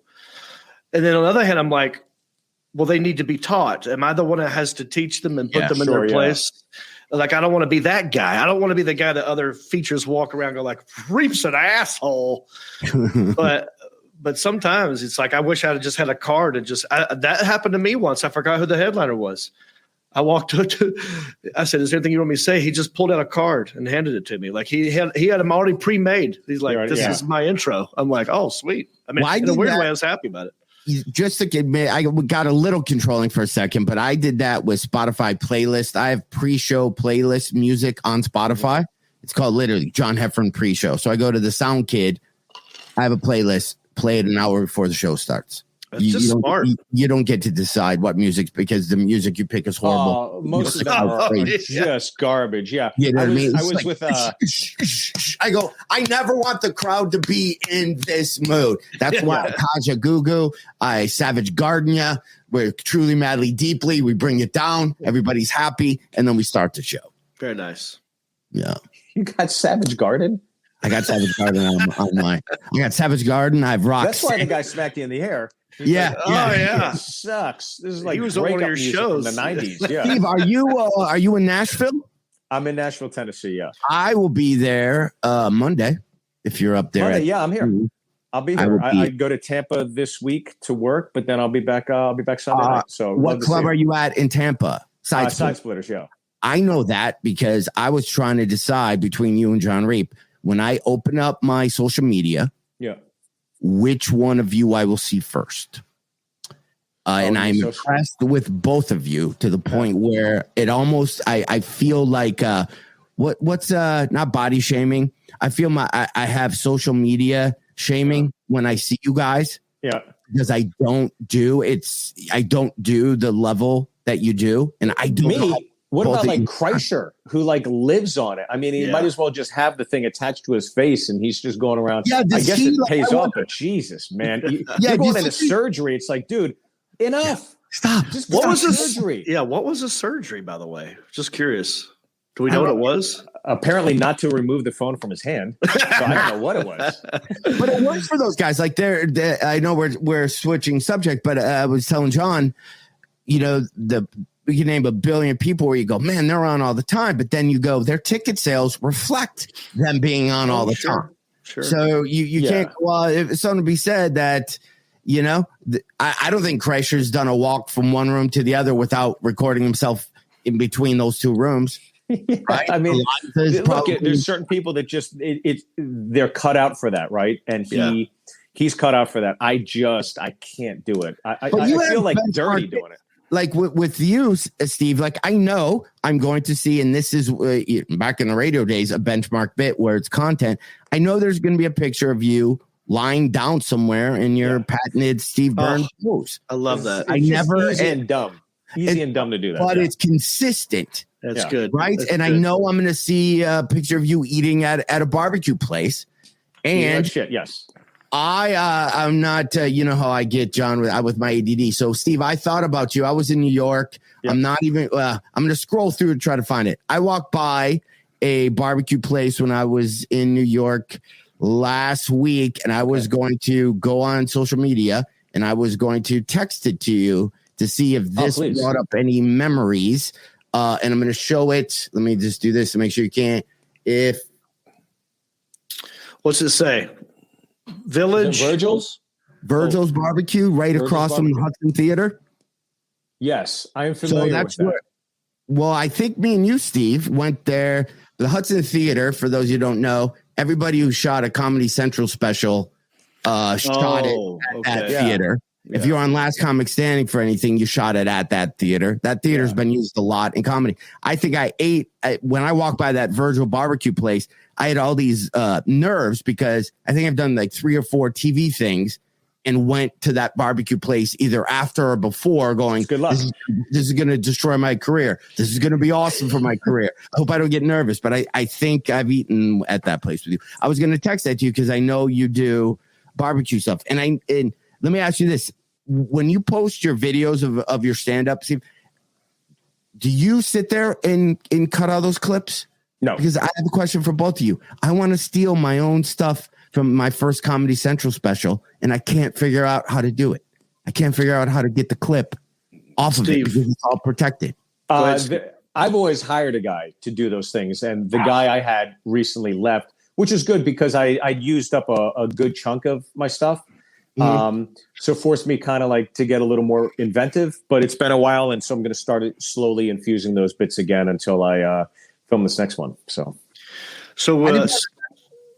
And then on the other hand, I'm like, well, they need to be taught. Am I the one that has to teach them and put them in their place? Like, I don't want to be that guy. I don't want to be the guy that other features walk around and go like, Reep's an asshole. But sometimes it's like, I wish I had just had a card and that happened to me once. I forgot who the headliner was. I walked up to, I said, is there anything you want me to say? He just pulled out a card and handed it to me. Like he had him already pre-made. He's like, this is my intro. I'm like, oh, sweet. I mean, in a weird way, I was happy about it. Just to admit, I got a little controlling for a second, but I did that with Spotify playlist. I have pre-show playlist music on Spotify. It's called literally John Heffron pre-show. So I go to the Sound Kid. I have a playlist, play it an hour before the show starts. That's just smart. You don't get to decide what music, because the music you pick is horrible. Most of them are just garbage. Yeah. You know what I mean? I was with I go, I never want the crowd to be in this mood. That's why Kaja Gugu, I Savage Gardenia, we're truly, madly, deeply. We bring it down. Everybody's happy. And then we start the show. Very nice. Yeah. You got Savage Garden? I got Savage Garden on my. I got Savage Garden. I've rocked. That's why the guy smacked you in the hair. Yeah. It sucks. This is like he was on one of your shows in the 90s. Yeah. Steve, are you in Nashville? I'm in Nashville, Tennessee. Yeah. I will be there Monday if you're up there. Yeah, I'm here. I'll be here. I go to Tampa this week to work, but then I'll be back. Sunday night. So what club are you at in Tampa? Side Splitters. Yeah. I know that because I was trying to decide between you and John Reep when I open up my social media. Yeah. Which one of you I will see first. And I'm impressed with both of you to the point where it almost, I feel like, what's not body shaming. I feel I have social media shaming when I see you guys. Yeah. Because I don't do the level that you do. And I don't know. What about like Kreischer, who like lives on it? I mean, he might as well just have the thing attached to his face, and he's just going around. Yeah, I guess it pays off, but Jesus, man, you're going into surgery. It's like, dude, enough. Yeah. Stop. Just what was the surgery? Yeah, what was the surgery, by the way? Just curious. Do we know what it was? Apparently, not to remove the phone from his hand. So I don't know what it was. But it works for those guys. Like I know we're switching subject, but I was telling John, we can name a billion people where you go, man, they're on all the time. But then you go, their ticket sales reflect them being on all the time. Sure. So you can't, if it's something to be said that, I don't think Kreischer's done a walk from one room to the other without recording himself in between those two rooms. Right? I mean, there's certain people that just, they're cut out for that. Right. And he's cut out for that. I can't do it. I feel like dirty doing it. Like with you, Steve, like I know I'm going to see, and this is back in the radio days, a benchmark bit where it's content. I know there's going to be a picture of you lying down somewhere in your patented Steve Byrne pose. I love that. Easy and dumb to do that. But it's consistent. That's good. Right. That's good. I know I'm going to see a picture of you eating at a barbecue place. And yes. I'm not, how I get John with my ADD. So Steve, I thought about you. I was in New York. Yep. I'm not even, I'm going to scroll through to try to find it. I walked by a barbecue place when I was in New York last week, and I was going to go on social media and I was going to text it to you to see if this brought up any memories. And I'm going to show it. Let me just do this to make sure you can't. What's it say? Village Virgil's? Virgil's Barbecue, right across from the Hudson Theater. Yes, I am familiar with that. Well, I think me and you, Steve, went there. The Hudson Theater, for those who don't know, everybody who shot a Comedy Central special shot it at that theater. Yeah. If you're on Last Comic Standing for anything, you shot it at that theater. That theater's been used a lot in comedy. I think when I walked by that Virgil Barbecue place, I had all these nerves because I think I've done like 3 or 4 TV things and went to that barbecue place either after or before going, good luck. This is going to destroy my career. This is going to be awesome for my career. I hope I don't get nervous, but I think I've eaten at that place with you. I was going to text that to you because I know you do barbecue stuff. And let me ask you this. When you post your videos of your stand-up, Steve, do you sit there and cut all those clips? No. Because I have a question for both of you. I want to steal my own stuff from my first Comedy Central special, and I can't figure out how to do it. I can't figure out how to get the clip off of it because it's all protected. I've always hired a guy to do those things, and the guy I had recently left, which is good because I'd used up a good chunk of my stuff. So forced me kind of like to get a little more inventive, but it's been a while. And so I'm going to start slowly infusing those bits again until I film this next one. So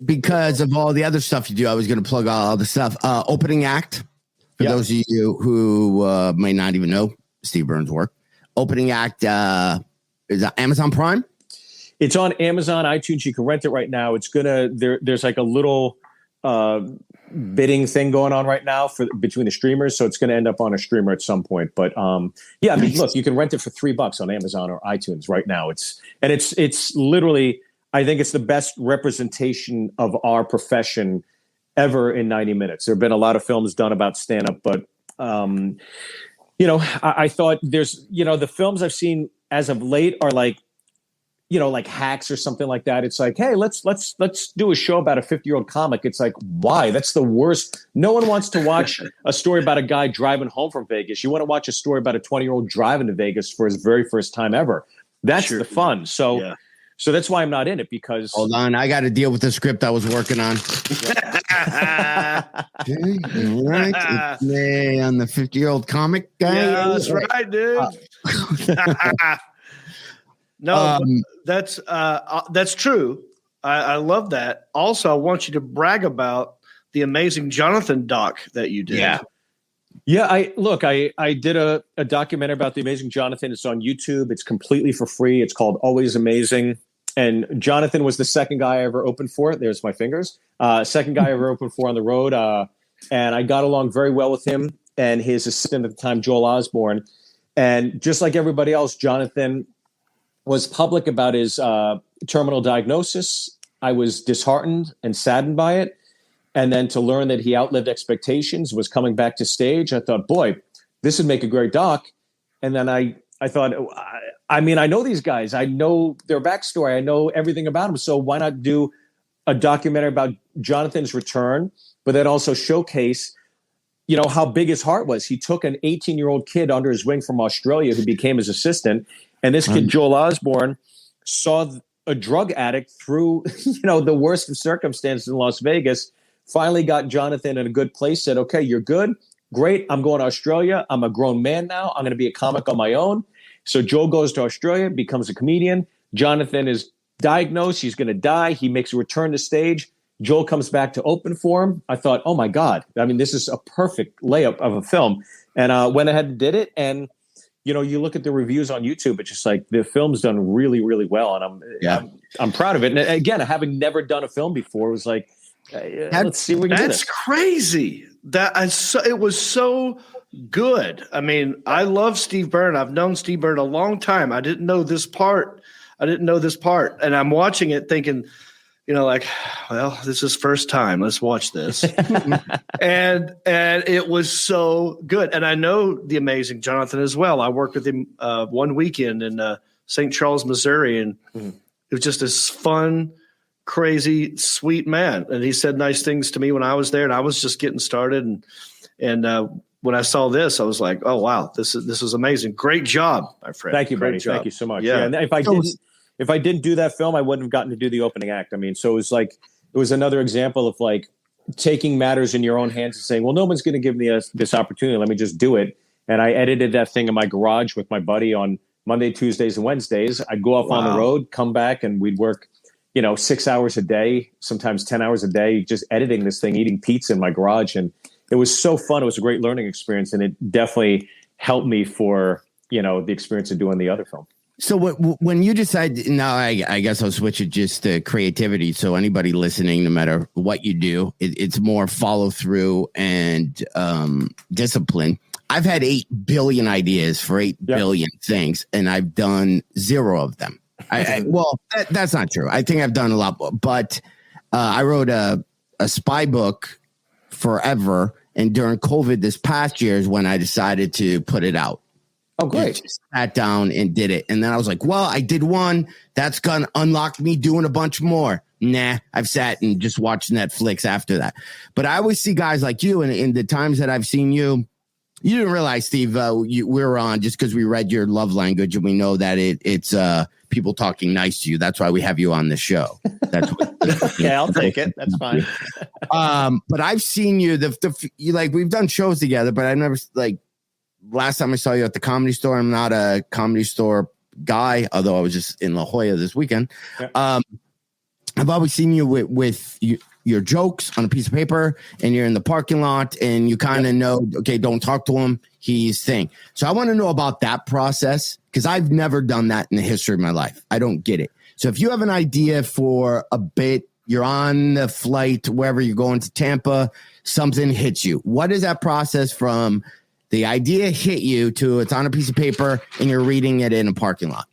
because of all the other stuff you do, I was going to plug all the stuff. Opening act, for those of you who may not even know Steve Byrne's work. Opening act is Amazon Prime. It's on Amazon, iTunes. You can rent it right now. It's there's like a little bidding thing going on right now between the streamers, so it's going to end up on a streamer at some point. But I mean, look, you can rent it for $3 on Amazon or iTunes right now. It's literally, I think it's the best representation of our profession ever in 90 minutes. There have been a lot of films done about stand-up, but I thought there's the films I've seen as of late are like Hacks or something like that. It's like, hey, let's do a show about a 50-year-old comic. It's like, why? That's the worst. No one wants to watch a story about a guy driving home from Vegas. You want to watch a story about a 20-year-old driving to Vegas for his very first time ever. That's the fun. So that's why I'm not in it, because hold on, I got to deal with the script I was working on. Right, it's me on the 50-year-old comic guy. Yeah, that's right, dude. No, that's true. I love that. Also, I want you to brag about the amazing Jonathan doc that you did. Yeah. I did a documentary about the amazing Jonathan. It's on YouTube. It's completely for free. It's called Always Amazing. And Jonathan was the second guy I ever opened for. There's my fingers. Second guy I ever opened for on the road. And I got along very well with him and his assistant at the time, Joel Osborne. And just like everybody else, Jonathan was public about his terminal diagnosis. I was disheartened and saddened by it. And then to learn that he outlived expectations, was coming back to stage, I thought, boy, this would make a great doc. And then I thought, I know these guys. I know their backstory. I know everything about them. So why not do a documentary about Jonathan's return, but then also showcase, how big his heart was. He took an 18-year-old kid under his wing from Australia who became his assistant. And this kid, Joel Osborne, saw a drug addict through, the worst of circumstances in Las Vegas, finally got Jonathan in a good place, said, okay, you're good. Great. I'm going to Australia. I'm a grown man now. I'm going to be a comic on my own. So Joel goes to Australia, becomes a comedian. Jonathan is diagnosed. He's going to die. He makes a return to stage. Joel comes back to open for him. I thought, oh my God, this is a perfect layup of a film. And went ahead and did it. And, you look at the reviews on YouTube, it's just like the film's done really, really well. And I'm proud of it. And again, having never done a film before, it was like, let's see what we can do. That's crazy. It was so good. I love Steve Byrne. I've known Steve Byrne a long time. I didn't know this part. And I'm watching it thinking, this is first time. Let's watch this. and it was so good. And I know the amazing Jonathan as well. I worked with him one weekend in St. Charles, Missouri. And it was just this fun, crazy, sweet man. And he said nice things to me when I was there, and I was just getting started. And when I saw this, I was like, oh, wow, this is amazing. Great job, my friend. Thank you, buddy. Thank you so much. Yeah. And if I didn't do that film, I wouldn't have gotten to do the opening act. So it was another example of like, taking matters in your own hands and saying, well, no one's going to give me this opportunity. Let me just do it. And I edited that thing in my garage with my buddy on Monday, Tuesdays, and Wednesdays. I'd go off on the road, come back, and we'd work, 6 hours a day, sometimes 10 hours a day, just editing this thing, eating pizza in my garage. And it was so fun. It was a great learning experience. And it definitely helped me for, the experience of doing the other film. So when you decide, now I guess I'll switch it just to creativity. So anybody listening, no matter what you do, it's more follow through and discipline. I've had 8 billion ideas for 8 billion things, and I've done 0 of them. That's not true. I think I've done a lot more, but I wrote a spy book forever. And during COVID this past year is when I decided to put it out. Oh, great. Just sat down and did it. And then I was like, well, I did one. That's going to unlock me doing a bunch more. Nah, I've sat and just watched Netflix after that. But I always see guys like you, and in the times that I've seen you, you didn't realize, Steve, we were on just because we read your love language and we know that it's people talking nice to you. That's why we have you on the show. That's what, okay, I'll take it. That's fine. But I've seen you, you like, we've done shows together, but I never, like, last time I saw you at the Comedy Store, I'm not a Comedy Store guy, although I was just in La Jolla this weekend. Yeah. I've always seen you with your jokes on a piece of paper, and you're in the parking lot, and you kind of know, okay, don't talk to him. He's thing. So I want to know about that process, because I've never done that in the history of my life. I don't get it. So if you have an idea for a bit, you're on the flight, wherever you're going to Tampa, something hits you. What is that process from the idea hit you to it's on a piece of paper and you're reading it in a parking lot?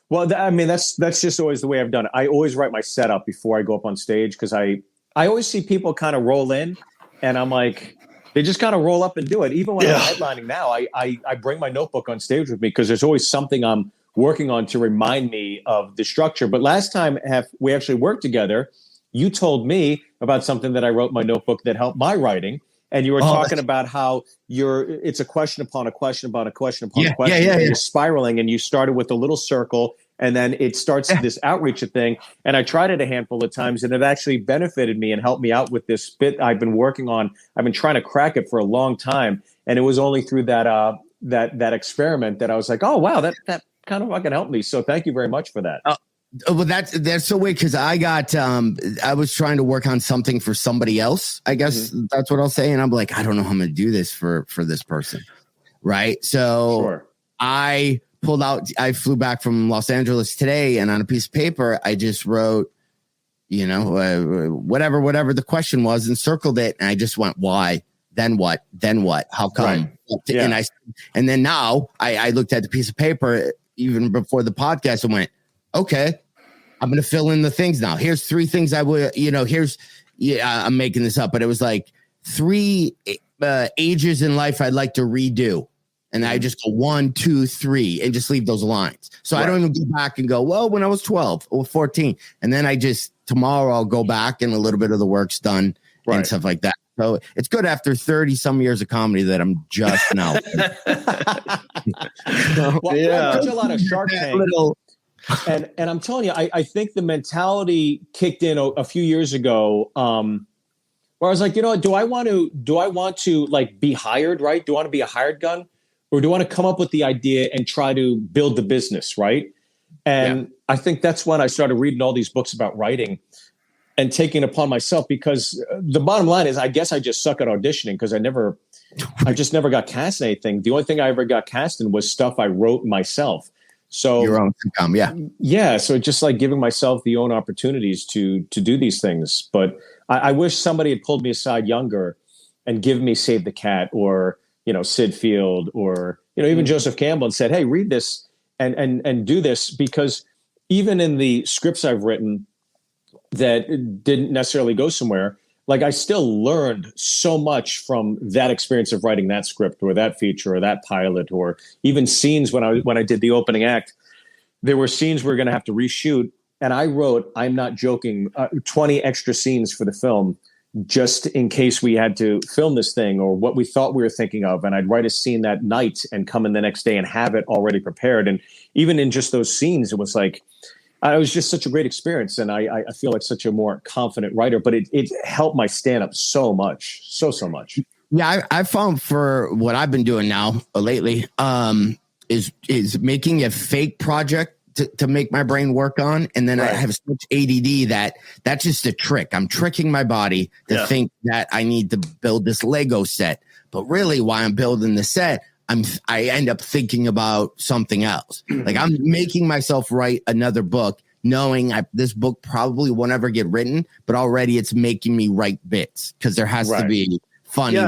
Well, that's just always the way I've done it. I always write my setup before I go up on stage, because I always see people kind of roll in, and I'm like, they just kind of roll up and do it. Even when I'm headlining now, I bring my notebook on stage with me, because there's always something I'm working on to remind me of the structure. But last time we actually worked together, you told me about something that I wrote in my notebook that helped my writing. And you were talking about how it's a question upon a question upon a question upon a question. And you're spiraling, and you started with a little circle, and then it starts this outreach thing. And I tried it a handful of times, and it actually benefited me and helped me out with this bit I've been working on. I've been trying to crack it for a long time. And it was only through that experiment that I was like, oh, wow, that kind of fucking helped me. So thank you very much for that. Well, that's so weird, because I was trying to work on something for somebody else. I guess that's what I'll say. And I'm like, I don't know how I'm going to do this for this person. Right. So I flew back from Los Angeles today, and on a piece of paper, I just wrote, whatever the question was, and circled it. And I just went, why? Then what? How come? Right. Yeah. And then now I looked at the piece of paper even before the podcast and went, okay, I'm going to fill in the things now. Here's 3 things I would, I'm making this up, but it was like 3 ages in life I'd like to redo. And I just go 1, 2, 3 and just leave those lines. So I don't even go back and go, well, when I was 12 or 14. And then tomorrow I'll go back and a little bit of the work's done and stuff like that. So it's good after 30 some years of comedy that I'm just now. I watch a lot of Shark Tank. And I'm telling you, I think the mentality kicked in a few years ago, where I was like, do I want to like be hired, right? Do I want to be a hired gun, or do I want to come up with the idea and try to build the business, right? And I think that's when I started reading all these books about writing and taking it upon myself, because the bottom line is, I guess I just suck at auditioning, because I just never got cast in anything. The only thing I ever got cast in was stuff I wrote myself. So your own income, so just like giving myself the own opportunities to do these things. But I wish somebody had pulled me aside younger and given me Save the Cat, or Sid Field, or even Joseph Campbell, and said, hey, read this and do this, because even in the scripts I've written that didn't necessarily go somewhere, like I still learned so much from that experience of writing that script, or that feature, or that pilot, or even scenes when I did the opening act. There were scenes we were going to have to reshoot, and I wrote, I'm not joking, 20 extra scenes for the film, just in case we had to film this thing, or what we thought we were thinking of. And I'd write a scene that night and come in the next day and have it already prepared. And even in just those scenes, it was like, it was just such a great experience, and I feel like such a more confident writer. But it helped my stand up so much, so much. Yeah, I found for what I've been doing now lately is making a fake project to make my brain work on, and then I have such ADD that's just a trick. I'm tricking my body to think that I need to build this Lego set, but really, while I'm building the set, I end up thinking about something else. Like I'm making myself write another book, knowing this book probably won't ever get written, but already it's making me write bits because there has to be funny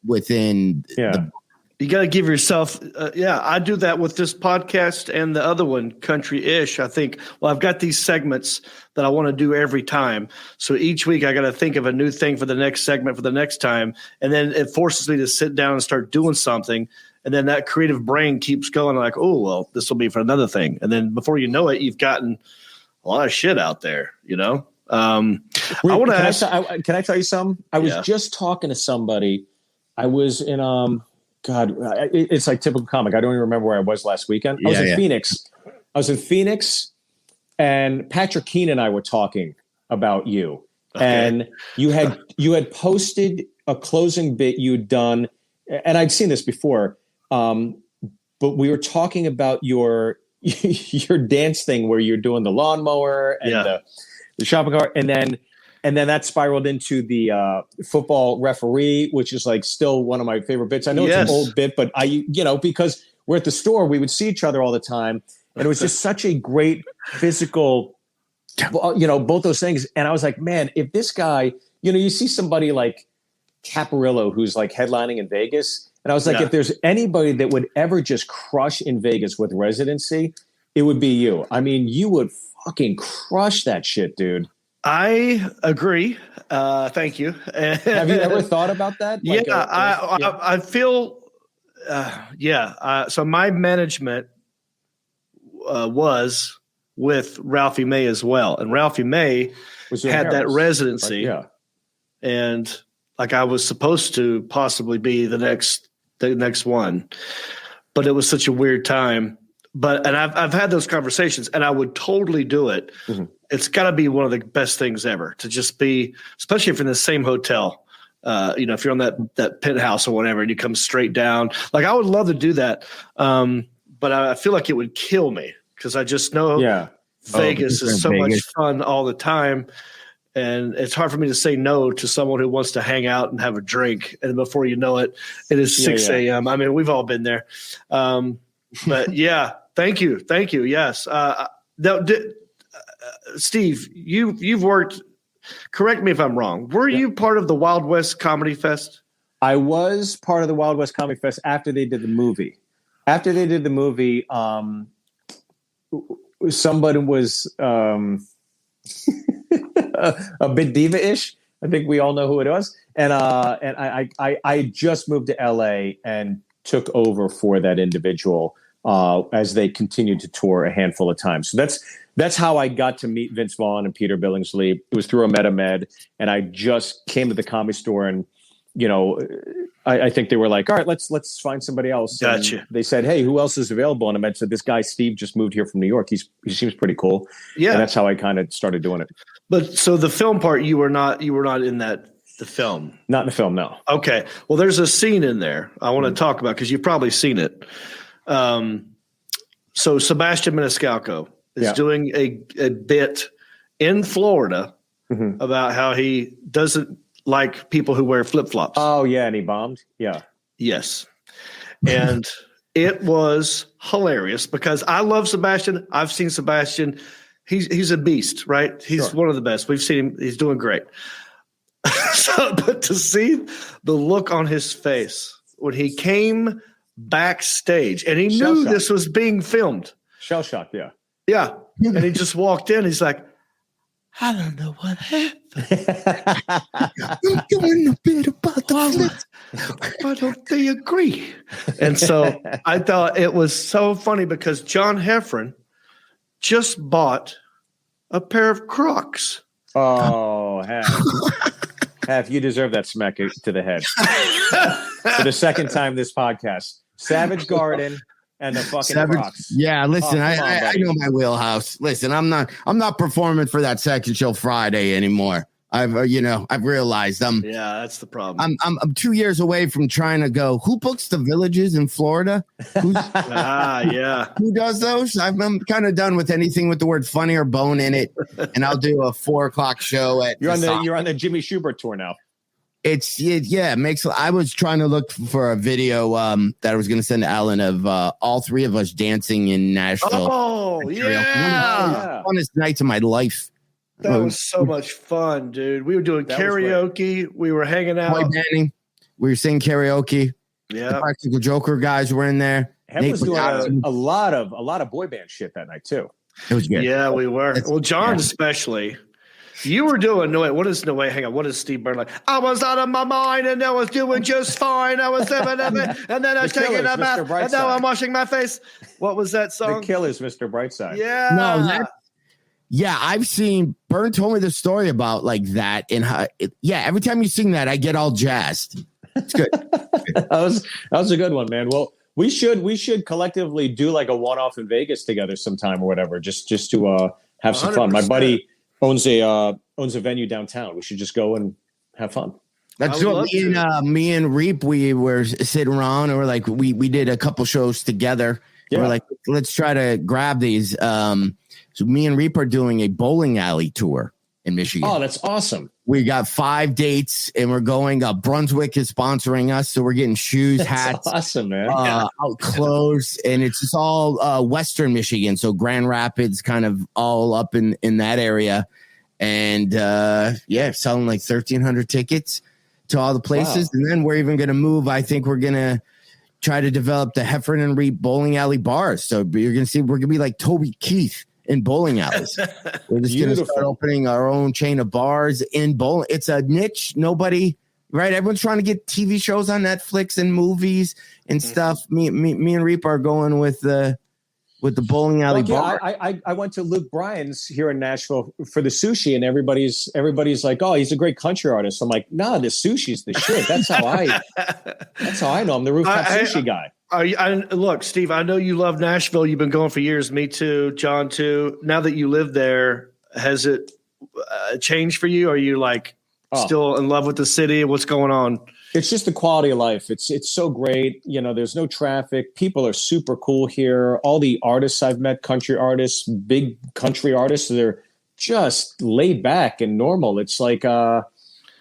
within the. You got to give yourself, I do that with this podcast and the other one, Country-ish. I think, I've got these segments that I want to do every time. So each week I got to think of a new thing for the next segment for the next time. And then it forces me to sit down and start doing something. And then that creative brain keeps going like, oh, well, this will be for another thing. And then before you know it, you've gotten a lot of shit out there, you know? I want to ask. Can I tell you something? I was just talking to somebody. I was in God, it's like typical comic. I don't even remember where I was last weekend. I was in Phoenix. And Patrick Keane and I were talking about you. Okay. And you had posted a closing bit you'd done, and I'd seen this before. But we were talking about your dance thing where you're doing the lawnmower and the shopping cart, and then that spiraled into the football referee, which is like still one of my favorite bits. I know it's an old bit, but because we're at the store, we would see each other all the time. And it was just such a great physical, both those things. And I was like, man, if this guy, you see somebody like Caparillo, who's like headlining in Vegas. And I was like, if there's anybody that would ever just crush in Vegas with residency, it would be you. I mean, you would fucking crush that shit, dude. I agree. Thank you. Have you ever thought about that? Like I feel, so my management was with Ralphie May as well. And Ralphie May had that residency. And like I was supposed to possibly be the next one. But it was such a weird time. And I've had those conversations, and I would totally do it. Mm-hmm. It's got to be one of the best things ever to just be, especially if you're in the same hotel. If you're on that penthouse or whatever, and you come straight down. Like I would love to do that, but I feel like it would kill me because I just know Vegas is so much fun all the time, and it's hard for me to say no to someone who wants to hang out and have a drink, and before you know it, it is 6 a.m. I mean, we've all been there. But thank you. Yes. Steve, you've worked. Correct me if I'm wrong. Were you part of the Wild West Comedy Fest? I was part of the Wild West Comedy Fest after they did the movie. Somebody was a bit diva-ish. I think we all know who it was. And I just moved to LA and took over for that individual as they continued to tour a handful of times. So that's how I got to meet Vince Vaughn and Peter Billingsley. It was through a MetaMed, and I just came to the Comedy Store, and I think they were like, all right, let's find somebody else. Gotcha. And they said, hey, who else is available? And I said, this guy Steve just moved here from New York. He seems pretty cool. Yeah, and that's how I kind of started doing it. But so the film part, you were not in the film. Not in the film, no. Okay. Well, there's a scene in there I want to talk about because you've probably seen it. So Sebastian Maniscalco is doing a bit in Florida about how he doesn't like people who wear flip-flops. Oh, yeah, and he bombed? Yeah. Yes. And it was hilarious because I love Sebastian. I've seen Sebastian. He's a beast, right? He's one of the best. We've seen him. He's doing great. But to see the look on his face when he came backstage and he knew this was being filmed. Shell shock, yeah. Yeah. And he just walked in. He's like, I don't know what happened. I'm doing a bit about the why don't they agree? And so I thought it was so funny because John Heffron just bought a pair of Crocs. Oh, Hef, you deserve that smack to the head. For the second time this podcast. Savage Garden, and the fucking Seven, Crocs. yeah, listen, I buddy. know my wheelhouse. Listen, I'm not performing for that second show Friday anymore. I've realized Yeah, that's the problem. I'm 2 years away from trying to go. Who books the villages in Florida? Yeah. Who does those? I'm kind of done with anything with the word funny or bone in it, and I'll do a 4:00 show at. You're on the Jimmy Schubert tour now. It makes. I was trying to look for a video that I was going to send to Alan of all three of us dancing in Nashville. Oh, yeah. Funnest nights of my life. That was so much fun, dude. We were doing karaoke. We were hanging out. Boy banding. We were singing karaoke. Yeah. The Practical Joker guys were in there. Hef was doing a lot of boy band shit that night too. It was good. Yeah, we were. Well, John especially. You were doing what is hang on? What is Steve Byrne like? I was out of my mind and I was doing just fine. I was and then I was taking a bath and now I'm washing my face. What was that song? The Killers, Mr. Brightside. Yeah. No, I've seen Byrne told me the story about like that and how every time you sing that I get all jazzed. It's good. that was a good one, man. Well, we should collectively do like a one-off in Vegas together sometime or whatever, just to have some fun. 100%. My buddy owns a venue downtown. We should just go and have fun. That's what me and Reep, we were sitting around and we're like, we did a couple shows together. Yeah. We're like, let's try to grab these. So me and Reep are doing a bowling alley tour in Michigan. Oh, that's awesome. We got 5 dates and we're going. Brunswick is sponsoring us. So we're getting shoes, hats. Awesome, man. Out clothes. And it's just all Western Michigan. So Grand Rapids kind of all up in that area. And selling like 1,300 tickets to all the places. Wow. And then we're even going to move. I think we're going to try to develop the Heffron and Reep bowling alley bars. So you're going to see, we're going to be like Toby Keith in bowling alleys. We're just going to start opening our own chain of bars in bowling. It's a niche. Nobody, right? Everyone's trying to get TV shows on Netflix and movies and stuff. Me and Reep are going with the bowling alley bar. I went to Luke Bryan's here in Nashville for the sushi, and everybody's like, "Oh, he's a great country artist." I'm like, "Nah, the sushi's the shit." That's how I know. I'm the rooftop sushi guy. Look, Steve, I know you love Nashville. You've been going for years. Me too. John too. Now that you live there, has it changed for you? Are you like still in love with the city? What's going on? It's just the quality of life. It's so great. You know, there's no traffic. People are super cool here. All the artists I've met, country artists, big country artists, they're just laid back and normal. It's like I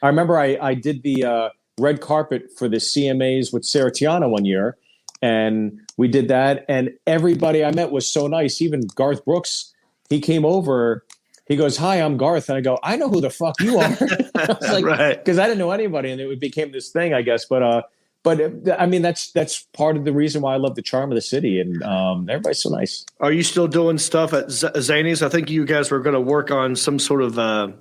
remember I did the red carpet for the CMAs with Sarah Tiana one year. And we did that, and everybody I met was so nice. Even Garth Brooks, he came over. He goes, "Hi, I'm Garth," and I go, "I know who the fuck you are." I was like, because I didn't know anybody, and it became this thing, I guess. But I mean, that's part of the reason why I love the charm of the city, and everybody's so nice. Are you still doing stuff at Zany's? I think you guys were going to work on some sort of a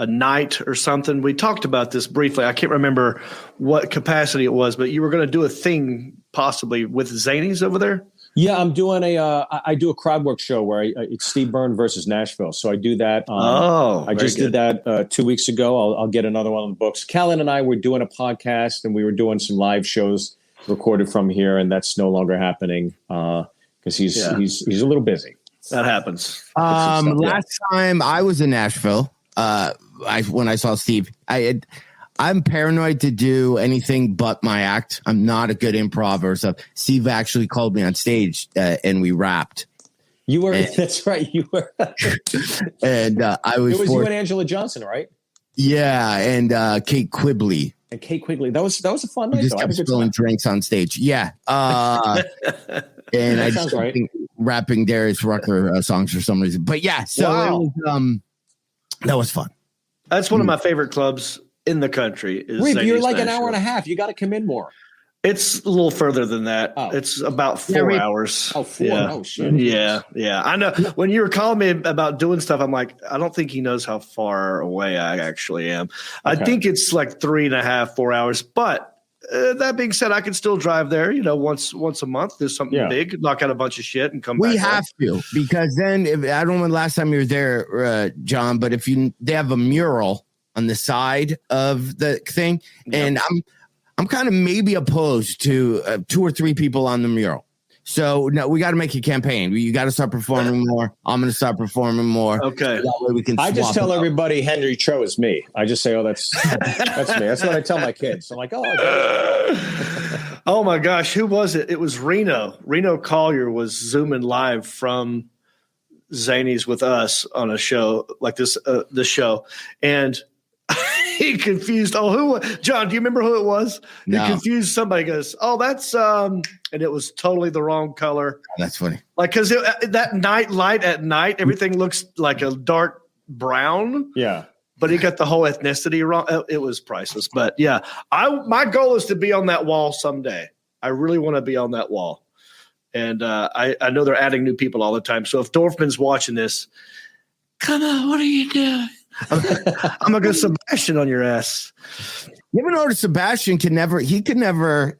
night or something. We talked about this briefly. I can't remember what capacity it was, but you were going to do a thing possibly with Zany's over there. Yeah, I'm doing I do a crowd work show where it's Steve Byrne versus Nashville. So I do that. I just did that 2 weeks ago. I'll get another one on the books. Callan and I were doing a podcast, and we were doing some live shows recorded from here, and that's no longer happening because he's a little busy. That happens. Last time I was in Nashville, when I saw Steve, I'm paranoid to do anything but my act. I'm not a good improver. So Steve actually called me on stage and we rapped. You were, that's right. You were. And I was. It was you and Angela Johnson, right? Yeah. And Kate Quigley. And Kate Quigley. That was a fun night. Just kept spilling drinks on stage. Yeah. And I just rapping Darius Rucker songs for some reason. But yeah, so it was, that was fun. That's one of my favorite clubs in the country. Is Reep, you're like Nashville. an hour and a half. You got to come in more. It's a little further than that. Oh. It's about 4 hours. Oh, 4. Yeah. Oh, shit. Yeah. I know. When you were calling me about doing stuff, I'm like, I don't think he knows how far away I actually am. Okay. I think it's like 3.5, 4 hours. But that being said, I can still drive there, once a month. There's something big, knock out a bunch of shit and come back. We have to, because then I don't know the last time you were there, John, but they have a mural on the side of the thing. And I'm kind of maybe opposed to 2 or 3 people on the mural. So no, we got to make a campaign. You got to start performing more. I'm going to start performing more. Okay. That way we can. I just swap tell it up. everybody Henry Cho is me. I just say, oh, that's me. That's what I tell my kids. I'm like, oh. Oh my gosh, who was it? It was Reno. Reno Collier was zooming live from Zanies with us on a show like this show, and he confused. Oh, who? John, do you remember who it was? No. He confused somebody. Goes, oh, that's and it was totally the wrong color. That's funny. Like because that night light at night, everything looks like a dark brown. Yeah. But he got the whole ethnicity wrong. It was priceless. But yeah, my goal is to be on that wall someday. I really want to be on that wall. And I know they're adding new people all the time. So if Dorfman's watching this, come on, what are you doing? I'm going to go Sebastian on your ass. You ever notice Sebastian could never,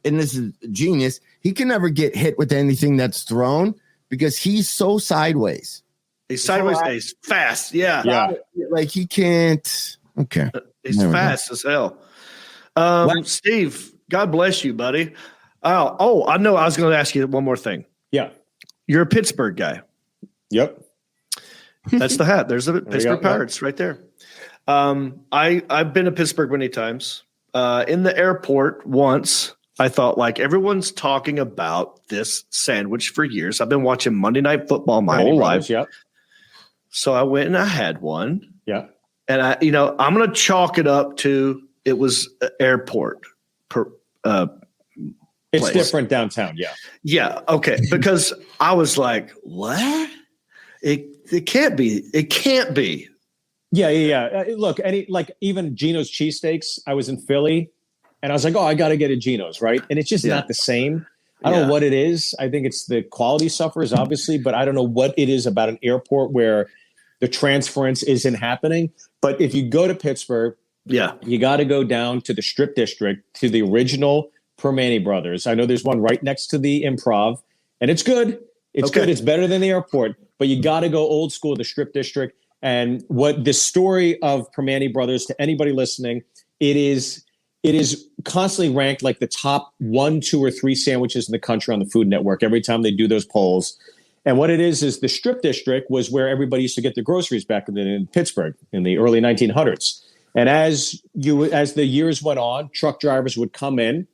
and this is genius, he can never get hit with anything that's thrown because he's so sideways. He's sideways. He's fast. Yeah. Yeah. Like he can't. Okay. He's fast as hell. Steve, God bless you, buddy. Oh, I know. I was going to ask you one more thing. Yeah. You're a Pittsburgh guy. Yep. That's the hat. There's the Pittsburgh Pirates right there. I've been to Pittsburgh many times. In the airport once, I thought like everyone's talking about this sandwich for years. I've been watching Monday Night Football my whole life. Yep. So I went and I had one. Yeah. And I'm going to chalk it up to it was airport. It's place. different downtown. Yeah. Yeah. Okay. Because I was like, what? It can't be. It can't be. Yeah. Look, even Gino's cheesesteaks. I was in Philly, and I was like, "Oh, I got to get a Gino's," right? And it's just not the same. I don't know what it is. I think it's the quality suffers, obviously, but I don't know what it is about an airport where the transference isn't happening. But if you go to Pittsburgh, you got to go down to the Strip District to the original Permane Brothers. I know there's one right next to the Improv, and it's good. It's good. It's better than the airport, but you got to go old school, the Strip District. And what the story of Permane Brothers, to anybody listening, it is constantly ranked like the top 1, 2, or 3 sandwiches in the country on the Food Network every time they do those polls. And what it is the Strip District was where everybody used to get their groceries back in Pittsburgh in the early 1900s. And as the years went on, truck drivers would come in,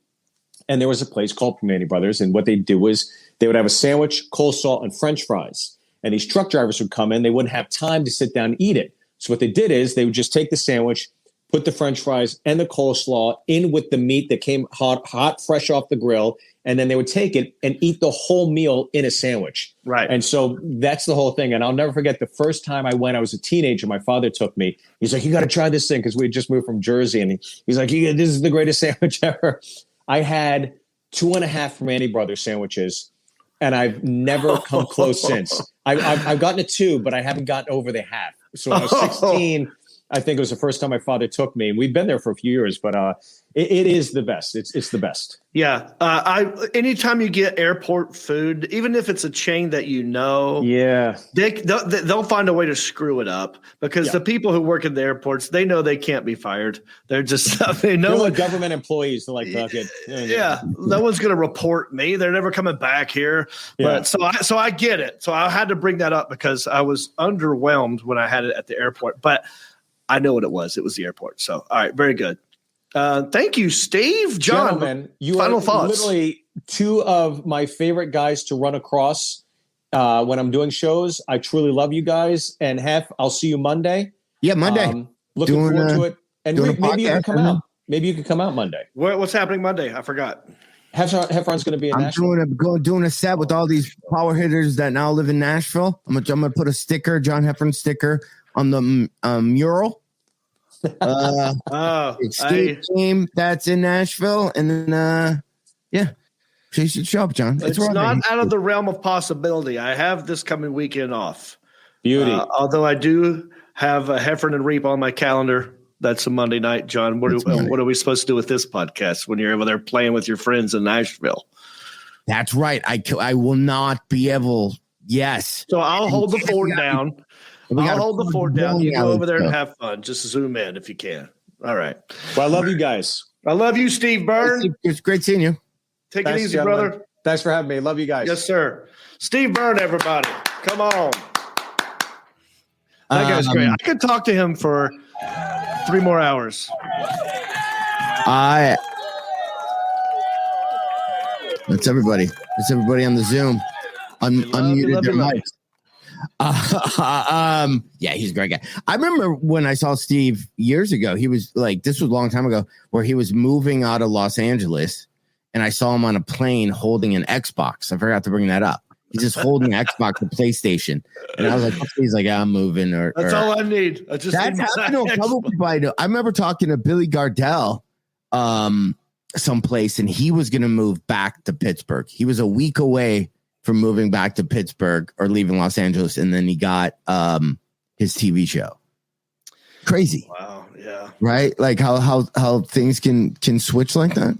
and there was a place called Permane Brothers. And what they'd do was they would have a sandwich, coleslaw, and French fries. And these truck drivers would come in. They wouldn't have time to sit down and eat it. So what they did is they would just take the sandwich, put the French fries and the coleslaw in with the meat that came hot, fresh off the grill. And then they would take it and eat the whole meal in a sandwich. Right. And so that's the whole thing. And I'll never forget the first time I went, I was a teenager. My father took me. He's like, you got to try this thing. Because we had just moved from Jersey. And he's like, this is the greatest sandwich ever. I had 2.5 Permane Brothers sandwiches. And I've never come close since. I've gotten a 2, but I haven't gotten over the half. So when I was 16, I think it was the first time my father took me. And we've been there for a few years, but it is the best. It's the best. Yeah. Anytime you get airport food, even if it's a chain that they'll find a way to screw it up because the people who work in the airports, they know they can't be fired. They're just they know like government employees. They're like, no one's going to report me. They're never coming back here. Yeah. But so I get it. So I had to bring that up because I was underwhelmed when I had it at the airport. But I know what it was. It was the airport. So all right, very good. Thank you, Steve. John, gentlemen, you final are thoughts. Literally 2 of my favorite guys to run across when I'm doing shows. I truly love you guys. And I'll see you Monday. Yeah, Monday. Looking forward to it. And maybe you can come podcast. out. Maybe you can come out Monday. What's happening Monday? I forgot. Heffron's going to be in Nashville. Doing a set with all these power hitters that now live in Nashville. I'm gonna put a sticker, John Heffron sticker, on the mural. Skate team that's in Nashville, and then you should show up, John. It's not out of the realm of possibility. I have this coming weekend off. Beauty. Although I do have a Heffron and Reep on my calendar. That's a Monday night, John. What are we supposed to do with this podcast when you're over there playing with your friends in Nashville? That's right. I will not be able. Yes. So I'll hold the fort down. I'll hold the fort down. You go over there and have fun. Just zoom in if you can. All right. Well, I love you guys. I love you, Steve Byrne. It's great seeing you. Take it easy, brother. Thanks for having me. Love you guys. Yes, sir. Steve Byrne, everybody. Come on. That guy's great. I could talk to him for 3 more hours. That's everybody. That's everybody on the Zoom. Unmuted their mics. Yeah, he's a great guy. I remember when I saw Steve years ago, he was like, this was a long time ago, where he was moving out of Los Angeles, and I saw him on a plane holding an Xbox. I forgot to bring that up. He's just holding an Xbox, a PlayStation. And I was like, he's like, I'm moving. That's all I need. That's happened to a couple people I know. I remember talking to Billy Gardell someplace, and he was going to move back to Pittsburgh. He was a week away from moving back to Pittsburgh or leaving Los Angeles, and then he got his TV show. Crazy. Wow, yeah. Right? Like how things can switch like that.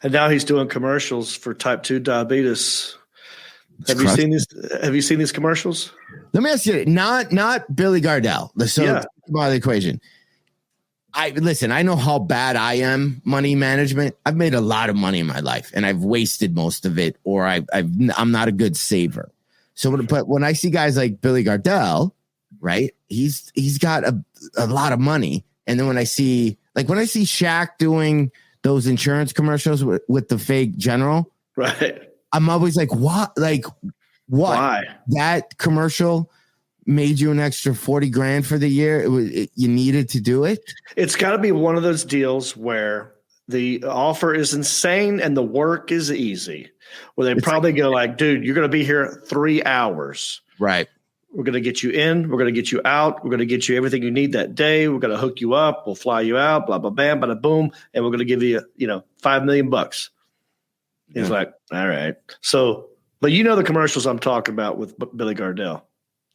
And now he's doing commercials for type 2 diabetes. Have you seen these commercials? Let me ask you, not Billy Gardell. So by the equation. I know how bad I am money management. I've made a lot of money in my life, and I've wasted most of it, or I'm not a good saver. So, but when I see guys like Billy Gardell, right, he's got a lot of money, and then when I see Shaq doing those insurance commercials with the fake general, right, I'm always like, what? Like, what? Why? That commercial made you an extra 40 grand for the year. You needed to do it. It's got to be one of those deals where the offer is insane and the work is easy, where they probably go like, dude, you're going to be here 3 hours. Right. We're going to get you in. We're going to get you out. We're going to get you everything you need that day. We're going to hook you up. We'll fly you out, blah, blah, bam, bada, boom. And we're going to give you, $5 million. He's like, all right. So, but the commercials I'm talking about with Billy Gardell.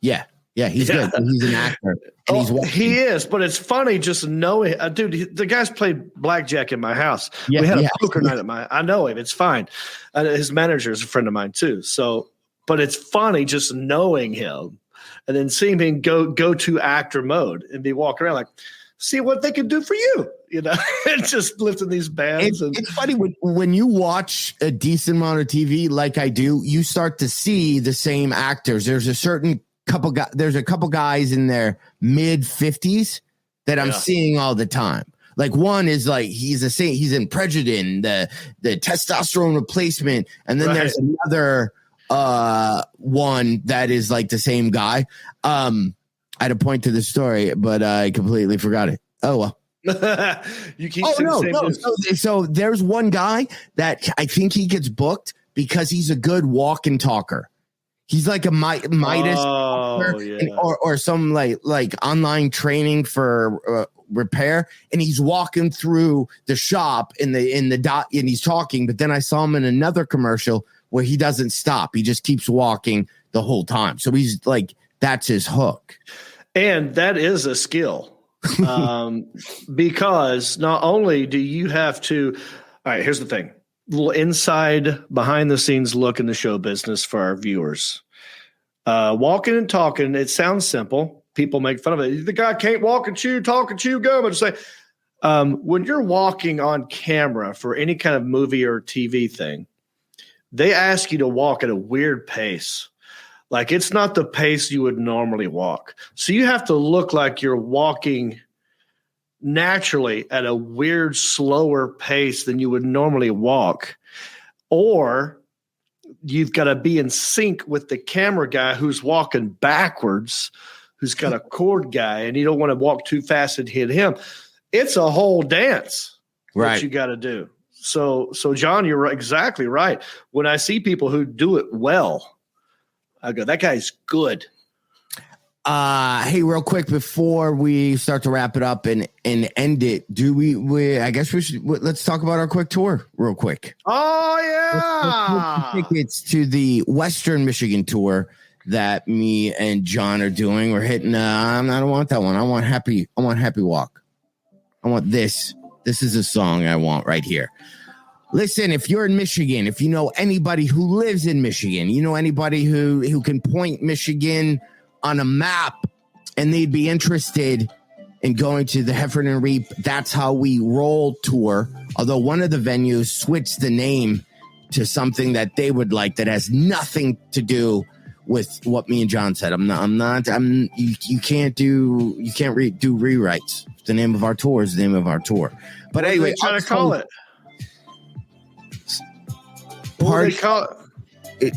Yeah. Yeah, he's good. He's an actor. And he is, but it's funny just knowing, dude. The guy's played blackjack in my house. Yeah, we had a poker night at I know him. It's fine. His manager is a friend of mine too. So, but it's funny just knowing him and then seeing him go to actor mode and be walking around like, see what they can do for you, and just lifting these bands. It's funny when you watch a decent amount of TV like I do, you start to see the same actors. There's a couple guys in their mid 50s that I'm seeing all the time. Like one is like he's in Prejudice, the testosterone replacement, and then there's another one that is like the same guy. I had a point to the story, but I completely forgot it. Oh well. You keep So there's one guy that I think he gets booked because he's a good walk and talker. He's like a Midas or some like online training for repair, and he's walking through the shop in the dot, and he's talking. But then I saw him in another commercial where he doesn't stop; he just keeps walking the whole time. So he's like, that's his hook, and that is a skill because not only do you have to. All right, here's the thing. Little inside behind the scenes look in the show business for our viewers. Walking and talking, it sounds simple. People make fun of it. The guy can't walk and chew, talk and chew gum. I just say, when you're walking on camera for any kind of movie or TV thing, they ask you to walk at a weird pace. Like it's not the pace you would normally walk. So you have to look like you're walking naturally at a weird, slower pace than you would normally walk, or you've got to be in sync with the camera guy who's walking backwards, who's got a cord guy, and you don't want to walk too fast and hit him. It's a whole dance that you got to do. So John, you're exactly right. When I see people who do it well, I go, that guy's good. Hey, real quick before we start to wrap it up and end it, I guess we should let's talk about our quick tour real quick. Oh yeah, let's tickets to the Western Michigan tour that me and John are doing. We're hitting. I don't want that one. I want happy walk. I want this. This is a song I want right here. Listen, if you're in Michigan, if you know anybody who lives in Michigan, you know anybody who can point Michigan on a map and they'd be interested in going to the Heffron and Reep That's How We Roll tour, although one of the venues switched the name to something that they would like that has nothing to do with what me and John said. You can't do rewrites. The name of our tour is the name of our tour. But what anyway, trying to call it. What do they call it?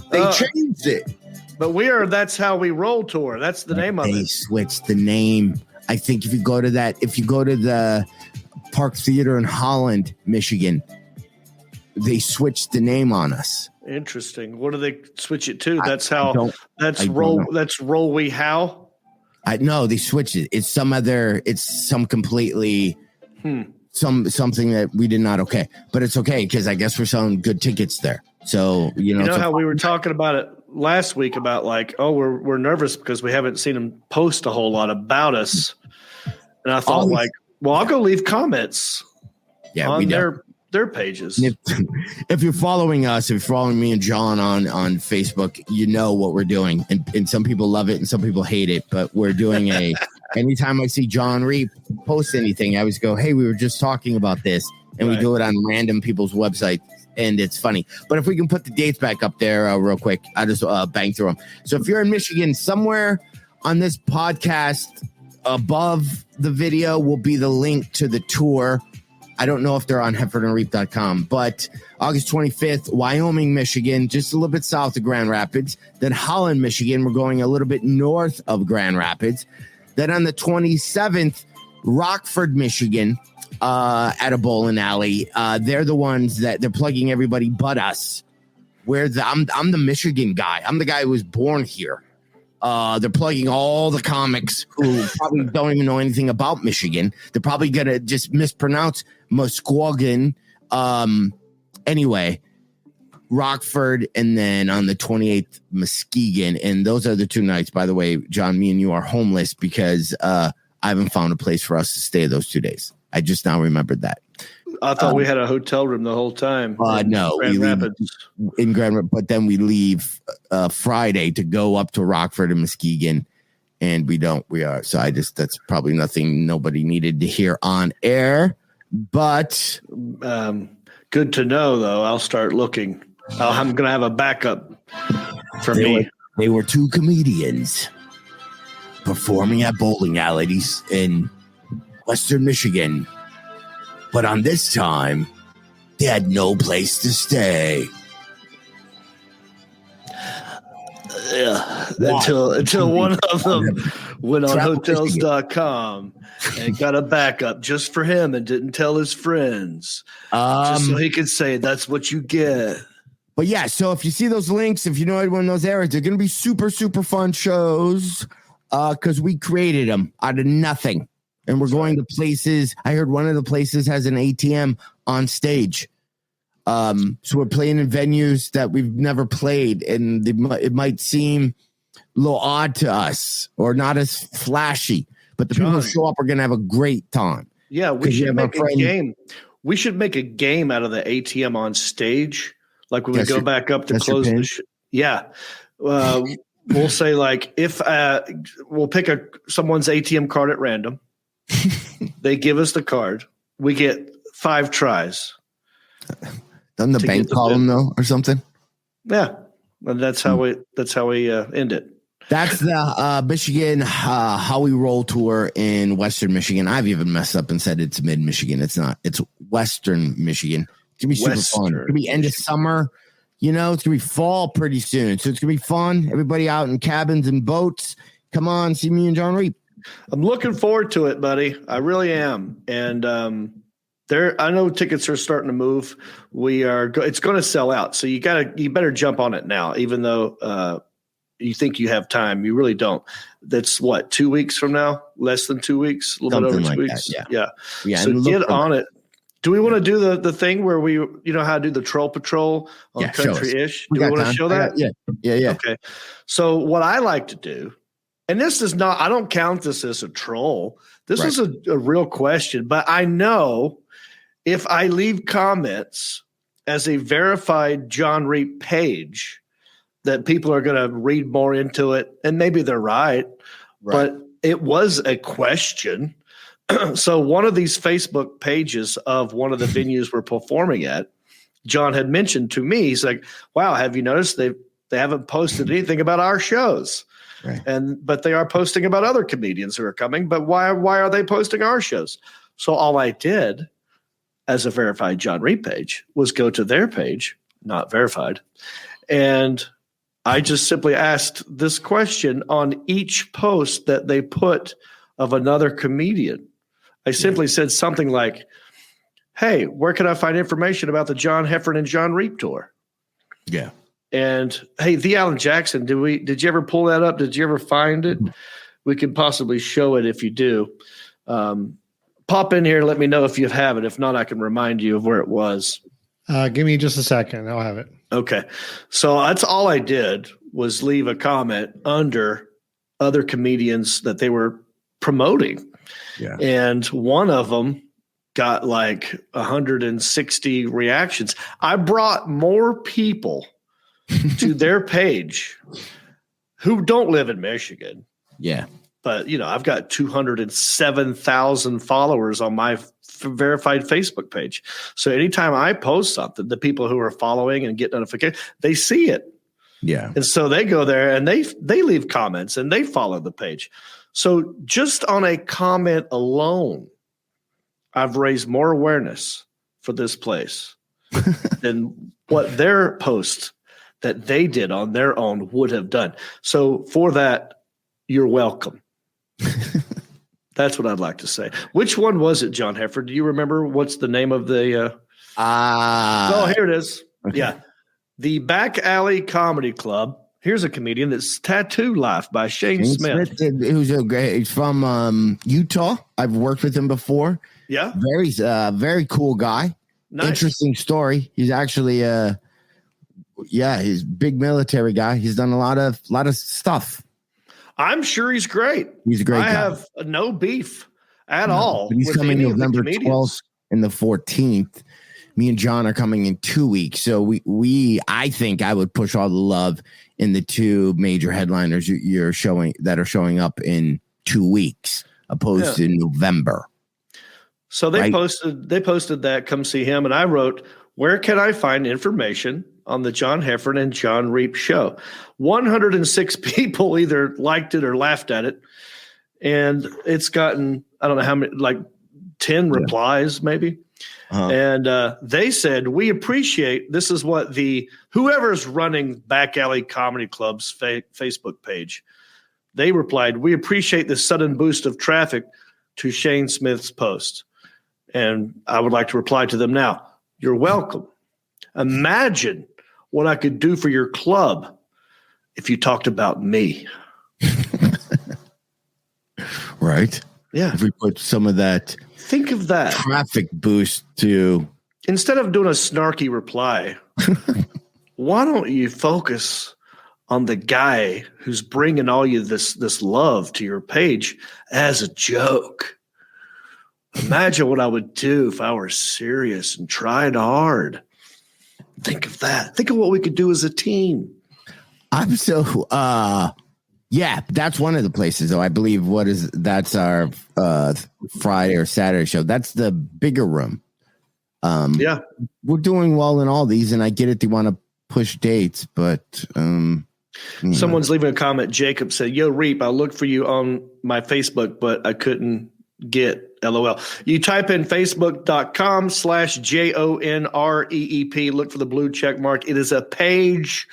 They changed it. But that's how we roll tour. That's the name of it. They switched the name. I think if you go to the Park Theater in Holland, Michigan, they switched the name on us. Interesting. What do they switch it to? That's Roll We How? No, they switched it. It's some completely something that we did not okay. But it's okay because I guess we're selling good tickets there. So you know how we were talking about it last week about like, oh, we're nervous because we haven't seen them post a whole lot about us. And I thought I'll go leave comments on their pages. If you're following us, if you're following me and John on Facebook, you know what we're doing. And some people love it and some people hate it, but we're doing anytime I see John Reep post anything, I always go, hey, we were just talking about this. And we do it on random people's websites. And it's funny. But if we can put the dates back up there real quick, I'll just bang through them. So if you're in Michigan, somewhere on this podcast above the video will be the link to the tour. I don't know if they're on heffronandreep.com, but August 25th, Wyoming, Michigan, just a little bit south of Grand Rapids. Then Holland, Michigan, we're going a little bit north of Grand Rapids. Then on the 27th, Rockford, Michigan, at a bowling alley. They're the ones that they're plugging everybody but us. I'm the Michigan guy. I'm the guy who was born here. They're plugging all the comics who probably don't even know anything about Michigan. They're probably going to just mispronounce Muskegon. Anyway, Rockford, and then on the 28th, Muskegon. And those are the two nights, by the way, John, me and you are homeless because I haven't found a place for us to stay those 2 days. I just now remembered that. I thought we had a hotel room the whole time. No, Grand Rapids. In Grand Rapids, but then we leave Friday to go up to Rockford and Muskegon, and we don't. We are. So that's probably nothing nobody needed to hear on air. But good to know, though. I'll start looking. I'm going to have a backup for me. They were two comedians performing at bowling alleys in Western Michigan, but on this time, they had no place to stay. Yeah, until one of them went on Hotels.com and got a backup just for him and didn't tell his friends, just so he could say that's what you get. But yeah, so if you see those links, if you know anyone in those areas, they're going to be super, super fun shows because we created them out of nothing. And we're going to places. I heard one of the places has an ATM on stage. So we're playing in venues that we've never played. And it might seem a little odd to us or not as flashy. But the people who show up are going to have a great time. Yeah, we should make a game. We should make a game out of the ATM on stage. Like when we go back up to close the show. Yeah. We'll say like if we'll pick someone's ATM card at random. They give us the card. We get 5 tries. Doesn't the bank call them though, or something? Yeah, and that's how we end it. That's the Michigan How We Roll tour in Western Michigan. I've even messed up and said it's mid Michigan. It's not. It's Western Michigan. It's gonna be super fun. It's gonna be end of summer. You know, it's gonna be fall pretty soon, so it's gonna be fun. Everybody out in cabins and boats. Come on, see me and John Reep. I'm looking forward to it, buddy. I really am. And I know tickets are starting to move. It's going to sell out. So you better jump on it now, even though you think you have time. You really don't. That's what, 2 weeks from now? Less than 2 weeks? A little bit over 2 weeks? That, yeah. So get on it. Do we want to do the thing where we, how to do the Troll Patrol on Country-ish? Do we want to show that? Yeah. Okay. So what I like to do, and this is not, I don't count this as a troll. This is a real question, but I know if I leave comments as a verified John Reep page that people are going to read more into it, and maybe they're right, but it was a question, So one of these Facebook pages of one of the venues we're performing at, John had mentioned to me, he's like, wow, have you noticed they haven't posted anything about our shows? Right. But they are posting about other comedians who are coming. But why are they posting our shows? So all I did as a verified John Reep page was go to their page, not verified, and I just simply asked this question on each post that they put of another comedian. I simply said something like, hey, where can I find information about the John Heffron and John Reep tour? Yeah. And hey, the Alan Jackson, did you ever pull that up? Did you ever find it? We could possibly show it if you do. Pop in here, let me know if you have it. If not, I can remind you of where it was. Give me just a second. I'll have it. Okay. So that's all I did was leave a comment under other comedians that they were promoting. Yeah. And one of them got like 160 reactions. I brought more people to their page who don't live in Michigan. Yeah. But, I've got 207,000 followers on my verified Facebook page. So anytime I post something, the people who are following and get notifications, they see it. Yeah. And so they go there and they leave comments and they follow the page. So just on a comment alone, I've raised more awareness for this place than what their post that they did on their own would have done. So for that, you're welcome. That's what I'd like to say. Which one was it, John Heffron? Do you remember what's the name of the oh, here it is. Okay. Yeah. The Back Alley Comedy Club. Here's a comedian that's Tattoo Life by Shane Smith. He's from Utah. I've worked with him before. Yeah. Very cool guy. Nice. Interesting story. He's actually he's a big military guy. He's done a lot of stuff. I'm sure he's great. He's a great guy. I have no beef at all. But he's coming November 12th and the 14th. Me and John are coming in 2 weeks. So I think I would push all the love in the two major headliners you're showing that are showing up in 2 weeks, opposed to November. So they posted that, come see him. And I wrote, where can I find information on the John Heffron and John Reep show? 106 people either liked it or laughed at it. And it's gotten, I don't know how many, like 10 replies maybe. Uh-huh. And they said, we appreciate, this is what whoever's running Back Alley Comedy Club's Facebook page, they replied, we appreciate the sudden boost of traffic to Shane Smith's post. And I would like to reply to them now. You're welcome. Imagine what I could do for your club if you talked about me. Right? Yeah. If we put some of that. Think of that. Traffic boost to. Instead of doing a snarky reply, why don't you focus on the guy who's bringing all you this love to your page as a joke? Imagine what I would do if I were serious and tried hard. Think of that. Think of what we could do as a team. I'm so that's one of the places though. I believe that's our Friday or Saturday show. That's the bigger room. We're doing well in all these, and I get it. They want to push dates, but someone's leaving a comment. Jacob said, "Yo, Reep, I looked for you on my Facebook, but I couldn't get LOL. You type in facebook.com/JONREEP. Look for the blue check mark. It is a page,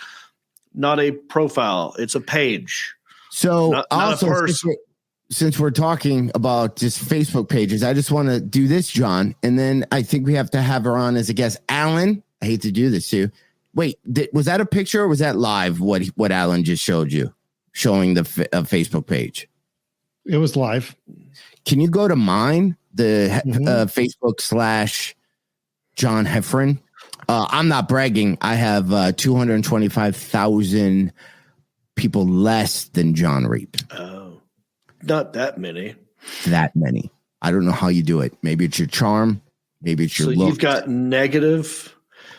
not a profile. It's a page. So not also, a person. Since we're talking about just Facebook pages, I just want to do this, John, and then I think we have to have her on as a guest. Alan, I hate to do this to you. Wait, was that a picture or was that live? What Alan just showed you, showing the Facebook page? It was live. Can you go to mine, the Facebook / John Heffron? I'm not bragging. I have 225,000 people less than John Reep. Oh, not that many. That many. I don't know how you do it. Maybe it's your charm. Maybe it's your look. You've got negative.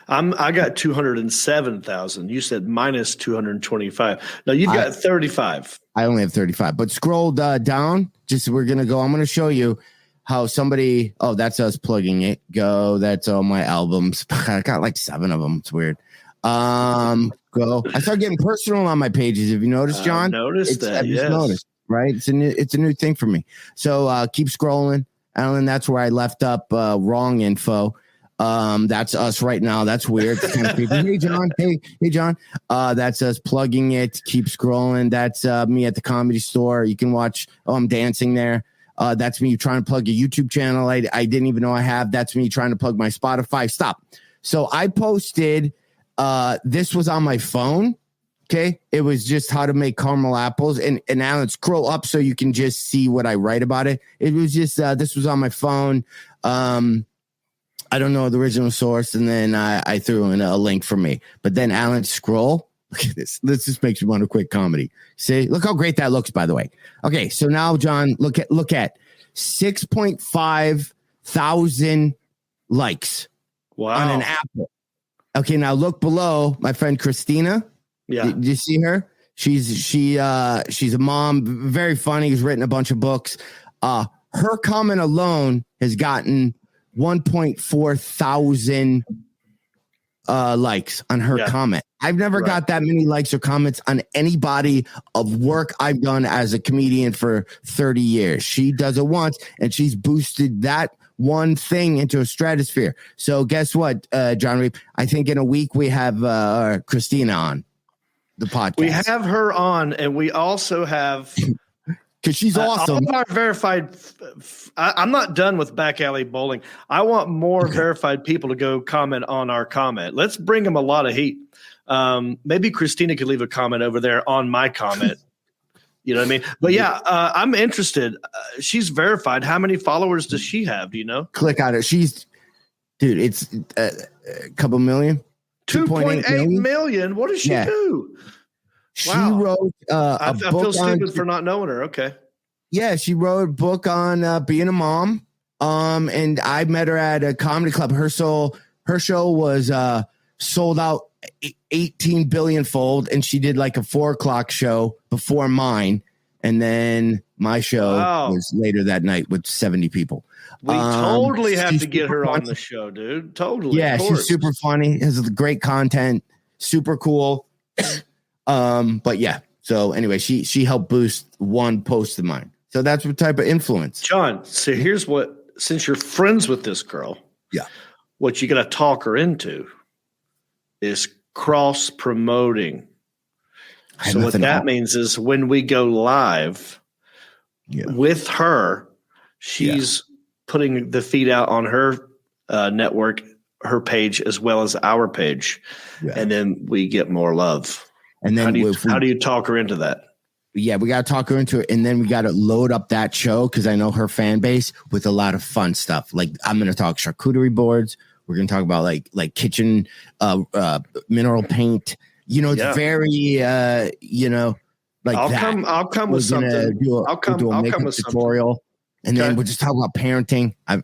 I got 207,000. You said minus 225. Now you've got 35. I only have 35. But scroll down. I'm going to show you. how somebody, that's us plugging it. Go. That's all my albums. I got like 7 of them. It's weird. Go. I started getting personal on my pages. Have you noticed, John? Noticed that. I've just noticed, right? It's a new thing for me. So keep scrolling, Alan. That's where I left up wrong info. That's us right now. That's weird. It's kind of creepy. Hey, John. Hey, John. That's us plugging it. Keep scrolling. That's me at the Comedy Store. You can watch. I'm dancing there. That's me trying to plug a YouTube channel I didn't even know I have. That's me trying to plug my Spotify. Stop. So I posted, this was on my phone. Okay. It was just how to make caramel apples. And Alan, scroll up so you can just see what I write about it. It was just, this was on my phone. I don't know the original source. And then I threw in a link for me. But then Alan, scroll. Look at this. This just makes me want to quit comedy. See, look how great that looks, by the way. Okay, so now, John, look at 6.5 thousand likes on an apple. Okay, now look below. My friend Christina. Yeah, did you see her? She's a mom, very funny. Has written a bunch of books. Her comment alone has gotten 1.4 thousand likes on her comment. I've never got that many likes or comments on any body of work I've done as a comedian for 30 years. She does it once, and she's boosted that one thing into a stratosphere. So guess what, John Reep? I think in a week we have Christina on the podcast. We have her on, and we also have... Because she's awesome. All of our verified. I'm not done with Back Alley Bowling. I want more verified people to go comment on our comment. Let's bring them a lot of heat. Maybe Christina could leave a comment over there on my comment. You know what I mean? But yeah, I'm interested. She's verified. How many followers does she have? Do you know? Click on it. It's a couple million. 2.8 million. What does she do? She wrote I feel stupid for not knowing her. Okay. Yeah, she wrote a book on being a mom. And I met her at a comedy club. Her show was sold out 18 billion fold, and she did like a 4:00 show before mine. And then my show was later that night with 70 people. We totally have to get her on the show, dude. Totally. Yeah, she's super funny. Has great content. Super cool. But yeah, so anyway, she helped boost one post of mine. So that's what type of influence. John, so here's since you're friends with this girl, what you got to talk her into is cross promoting. So what that means is when we go live with her, she's putting the feed out on her network, her page, as well as our page. Yeah. And then we get more love. And then how do you talk her into that? Yeah, we got to talk her into it. And then we got to load up that show, because I know her fan base, with a lot of fun stuff. Like, I'm going to talk charcuterie boards. We're going to talk about like kitchen mineral paint. You know, it's very, like I'll come with something. I'll come with tutorial. And then we'll just talk about parenting. We'll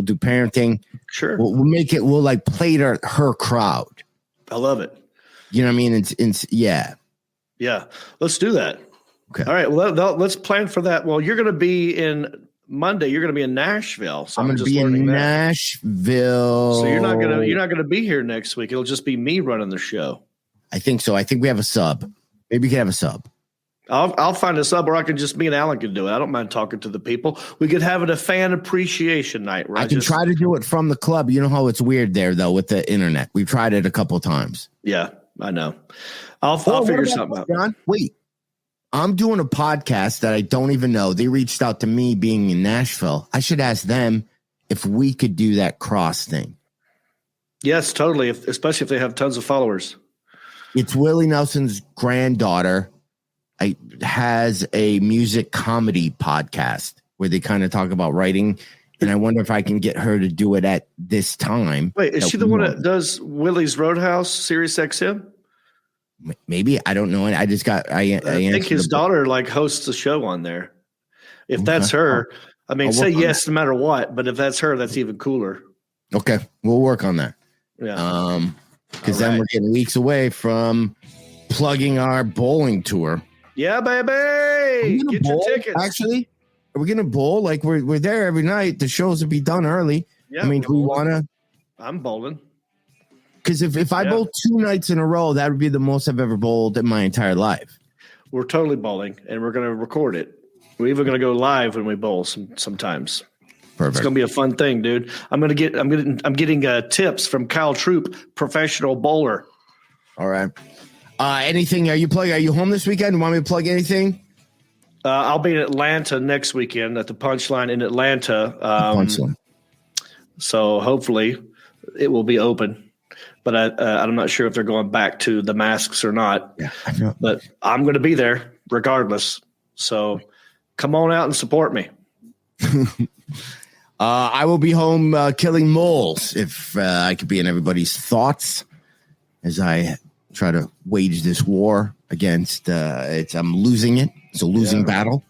do parenting. Sure. We'll make it, we'll like play to her crowd. I love it. You know what I mean? Yeah. Let's do that. Okay. All right. Well, let's plan for that. Well, you're going to be in Monday. You're going to be in Nashville. So I'm going to be in Nashville. So you're not going to be here next week. It'll just be me running the show. I think so. I think we have a sub. Maybe we can have a sub. I'll find a sub, or I can just me and Alan can do it. I don't mind talking to the people. We could have it a fan appreciation night. Right? I can try to do it from the club. You know how it's weird there though with the internet. We've tried it a couple of times. Yeah, I know. I'll figure something out. John, wait, I'm doing a podcast that I don't even know. They reached out to me being in Nashville. I should ask them if we could do that cross thing. Yes, totally. Especially if they have tons of followers. It's Willie Nelson's granddaughter. Has a music comedy podcast where they kind of talk about writing, and I wonder if I can get her to do it at this time. Wait, is she the one that does Willie's Roadhouse, Sirius XM? Maybe, I don't know. I just got. I think his daughter hosts a show on there. If that's her, I mean, say yes no matter what. But if that's her, that's even cooler. Okay, we'll work on that. Yeah. Because then we're getting weeks away from plugging our bowling tour. Yeah, baby. Get your tickets. Actually, Are we gonna bowl? Like we're there every night. The shows will be done early. Yeah, I mean, do we want to? I'm bowling. Because if I bowl 2 nights in a row, that would be the most I've ever bowled in my entire life. We're totally bowling, and we're going to record it. We're even going to go live when we bowl sometimes. Perfect. It's going to be a fun thing, dude. I'm getting tips from Kyle Troop, professional bowler. All right. Anything? Are you home this weekend? Want me to plug anything? I'll be in Atlanta next weekend at the Punchline in Atlanta. Punchline. So hopefully it will be open. But I'm not sure if they're going back to the masks or not. Yeah, I know. But I'm going to be there regardless. So come on out and support me. I will be home killing moles if I could be in everybody's thoughts as I try to wage this war against I'm losing it. It's a losing battle.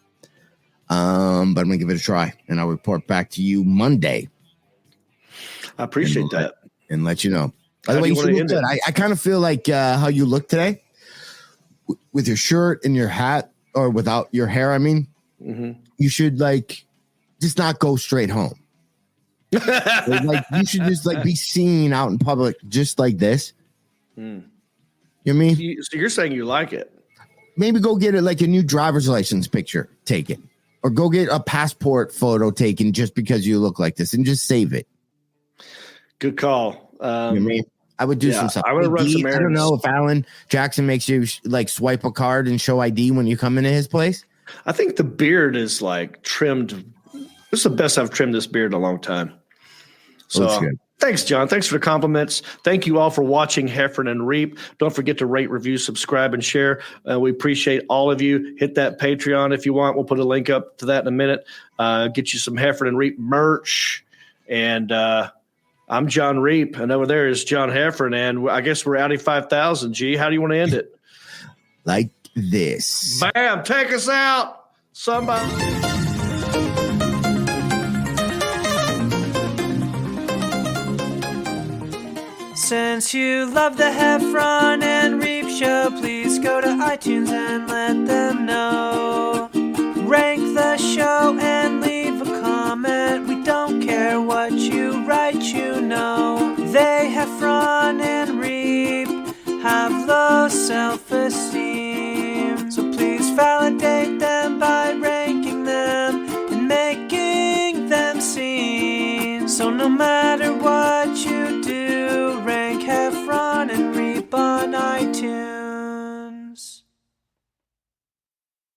But I'm going to give it a try, and I'll report back to you Monday. I appreciate that. And let you know. By the way, you look good. I kind of feel like how you look today with your shirt and your hat, or without your hair. I mean, you should just not go straight home. You should just be seen out in public just like this. You know what I mean? So you're saying you like it? Maybe go get a new driver's license picture taken, or go get a passport photo taken just because you look like this, and just save it. Good call. You know what I mean? I would do some stuff. I would run some errands. I don't know if Alan Jackson makes you swipe a card and show ID when you come into his place. I think the beard is trimmed. This is the best I've trimmed this beard in a long time. So thanks, John. Thanks for the compliments. Thank you all for watching Heffron and Reep. Don't forget to rate, review, subscribe, and share. We appreciate all of you. Hit that Patreon if you want. We'll put a link up to that in a minute. Get you some Heffron and Reep merch. And I'm John Reep, and over there is John Heffron, and I guess we're outing 5,000. G, how do you want to end it? Like this. Bam! Take us out, somebody. Since you love the Heffron and Reep show, please go to iTunes and let them know. Rank the show and leave a comment. We don't care what you write, you know. They, Heffron and Reep, have low self-esteem.